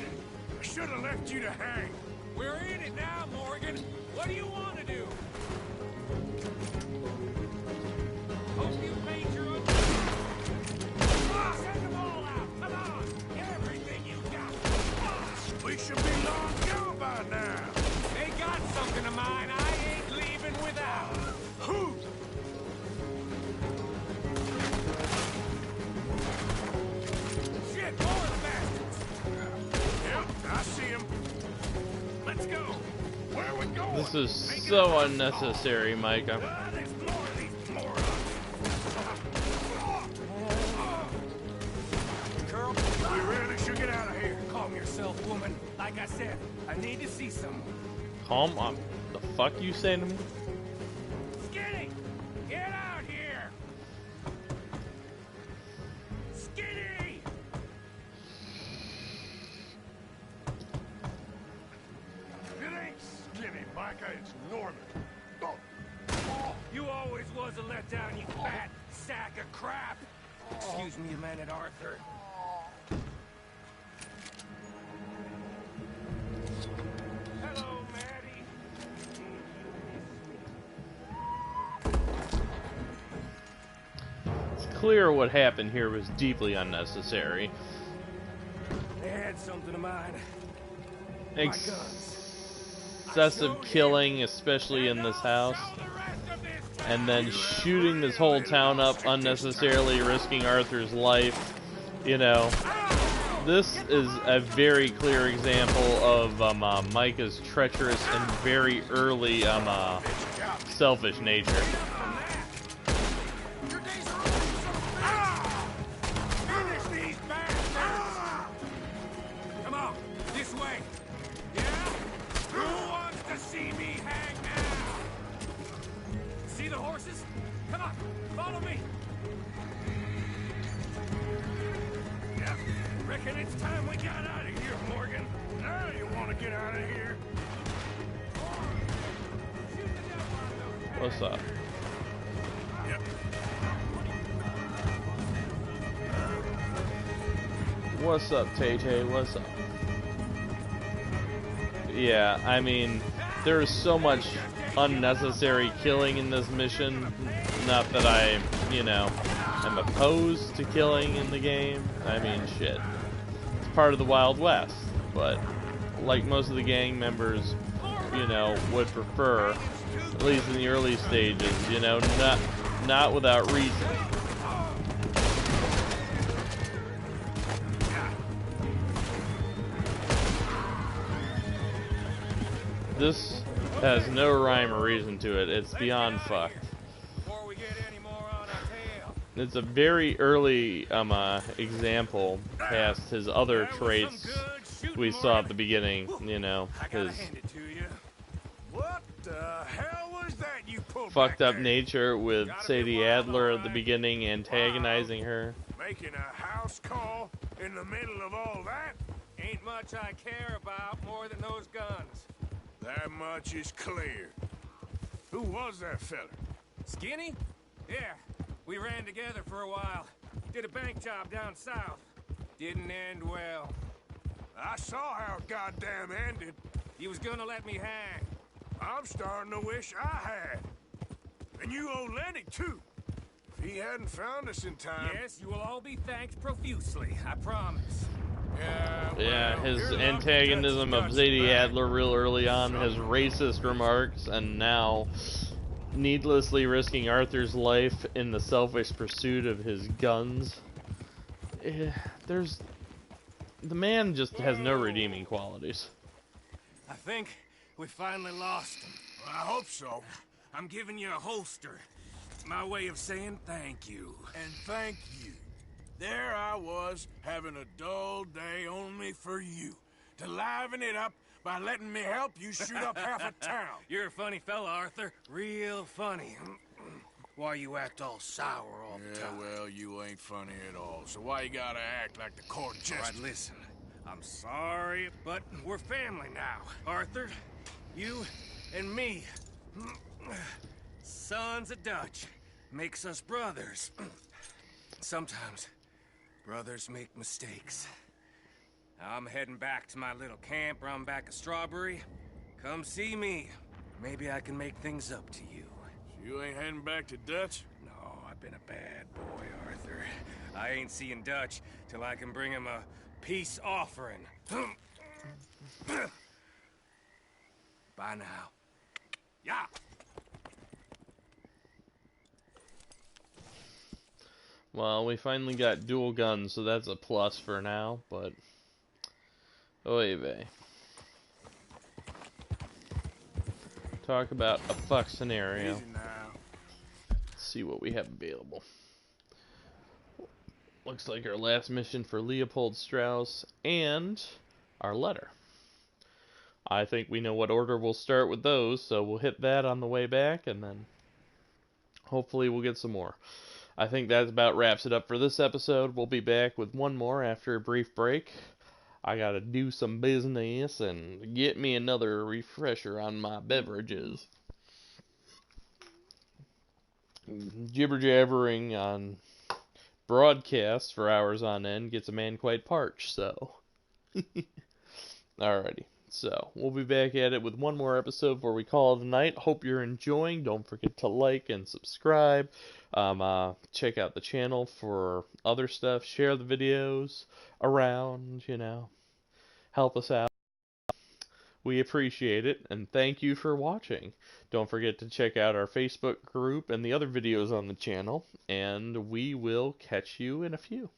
I should have left you to hang. We're in it now, Morgan. What do you want to do? Hope you made your own. Send them all out. Come on. Everything you got. We should be long gone by now. They got something of mine I ain't leaving without. Who? Shit, more bastards. Yep, I see him. Let's go. Where are we going? This is so unnecessary, Micah. There's more of these morons. Girl, We really should get out of here. calm yourself, woman. Like I said, I need to see someone. Calm on. The fuck you saying to me? Skinny! Get out here! Skinny! It ain't Skinny, Micah. It's Norman. Oh. You always was a letdown, you fat sack of crap! Excuse me a minute, Arthur. Hello, Maddie. It's clear what happened here was deeply unnecessary. They had something of mine. My guns. Excessive killing, especially in this house. And then shooting this whole town up unnecessarily, risking Arthur's life. You know, this is a very clear example of Micah's treacherous and very early selfish nature. Finish these bastards! Come on, this way. Yeah? Who wants to see me hang now? See the horses? Come on, follow me. Yep. Reckon it's time we got out of here, Morgan. Now you want to get out of here? What's up? Yep. What's up, Tay-Tay? What's up? Yeah, I mean, there's so much unnecessary killing in this mission. Not that I, you know, am opposed to killing in the game. I mean, shit. It's part of the Wild West. But, like most of the gang members, you know, would prefer, at least in the early stages, you know, not without reason. This has no rhyme or reason to it. It's beyond fucked. It's a very early example past his other traits we saw at the beginning, you know, his What the hell was that you pulled fucked up nature with Sadie Adler at the beginning, antagonizing her. Making a house call in the middle of all that? Ain't much I care about more than those guns. That much is clear. Who was that fella? Skinny? Yeah, we ran together for a while. Did a bank job down south. Didn't end well. I saw how it goddamn ended. He was gonna let me hang. I'm starting to wish I had. And you owe Lenny, too. If he hadn't found us in time... Yes, you will all be thanked profusely, I promise. Yeah, his antagonism of Zadie Adler real early on, his racist remarks, and now needlessly risking Arthur's life in the selfish pursuit of his guns. The man just has no redeeming qualities. I think we finally lost him. I hope so. I'm giving you a holster. My way of saying thank you. And thank you. There I was, having a dull day only for you. To liven it up by letting me help you shoot up half a town. You're a funny fella, Arthur. Real funny. Why you act all sour all the time? Yeah, well, you ain't funny at all. So why you gotta act like the court jester? All right, listen. I'm sorry, but we're family now. Arthur, you and me. Sons of Dutch. Makes us brothers. Sometimes brothers make mistakes. I'm heading back to my little camp around back of Strawberry. Come see me. Maybe I can make things up to you. You ain't heading back to Dutch? No, I've been a bad boy, Arthur. I ain't seeing Dutch till I can bring him a peace offering. Bye now. Yeah. Well, we finally got dual guns, so that's a plus for now, but... Oy vey. Talk about a fuck scenario. Easy now. Let's see what we have available. Looks like our last mission for Leopold Strauss and our letter. I think we know what order we'll start with those, so we'll hit that on the way back, and then hopefully we'll get some more. I think that about wraps it up for this episode. We'll be back with one more after a brief break. I gotta do some business and get me another refresher on my beverages. Jibber-jabbering on broadcasts for hours on end gets a man quite parched, so... Alrighty. So, we'll be back at it with one more episode before we call it a night. Hope you're enjoying. Don't forget to like and subscribe. Check out the channel for other stuff. Share the videos around, Help us out. We appreciate it, and thank you for watching. Don't forget to check out our Facebook group and the other videos on the channel, and we will catch you in a few.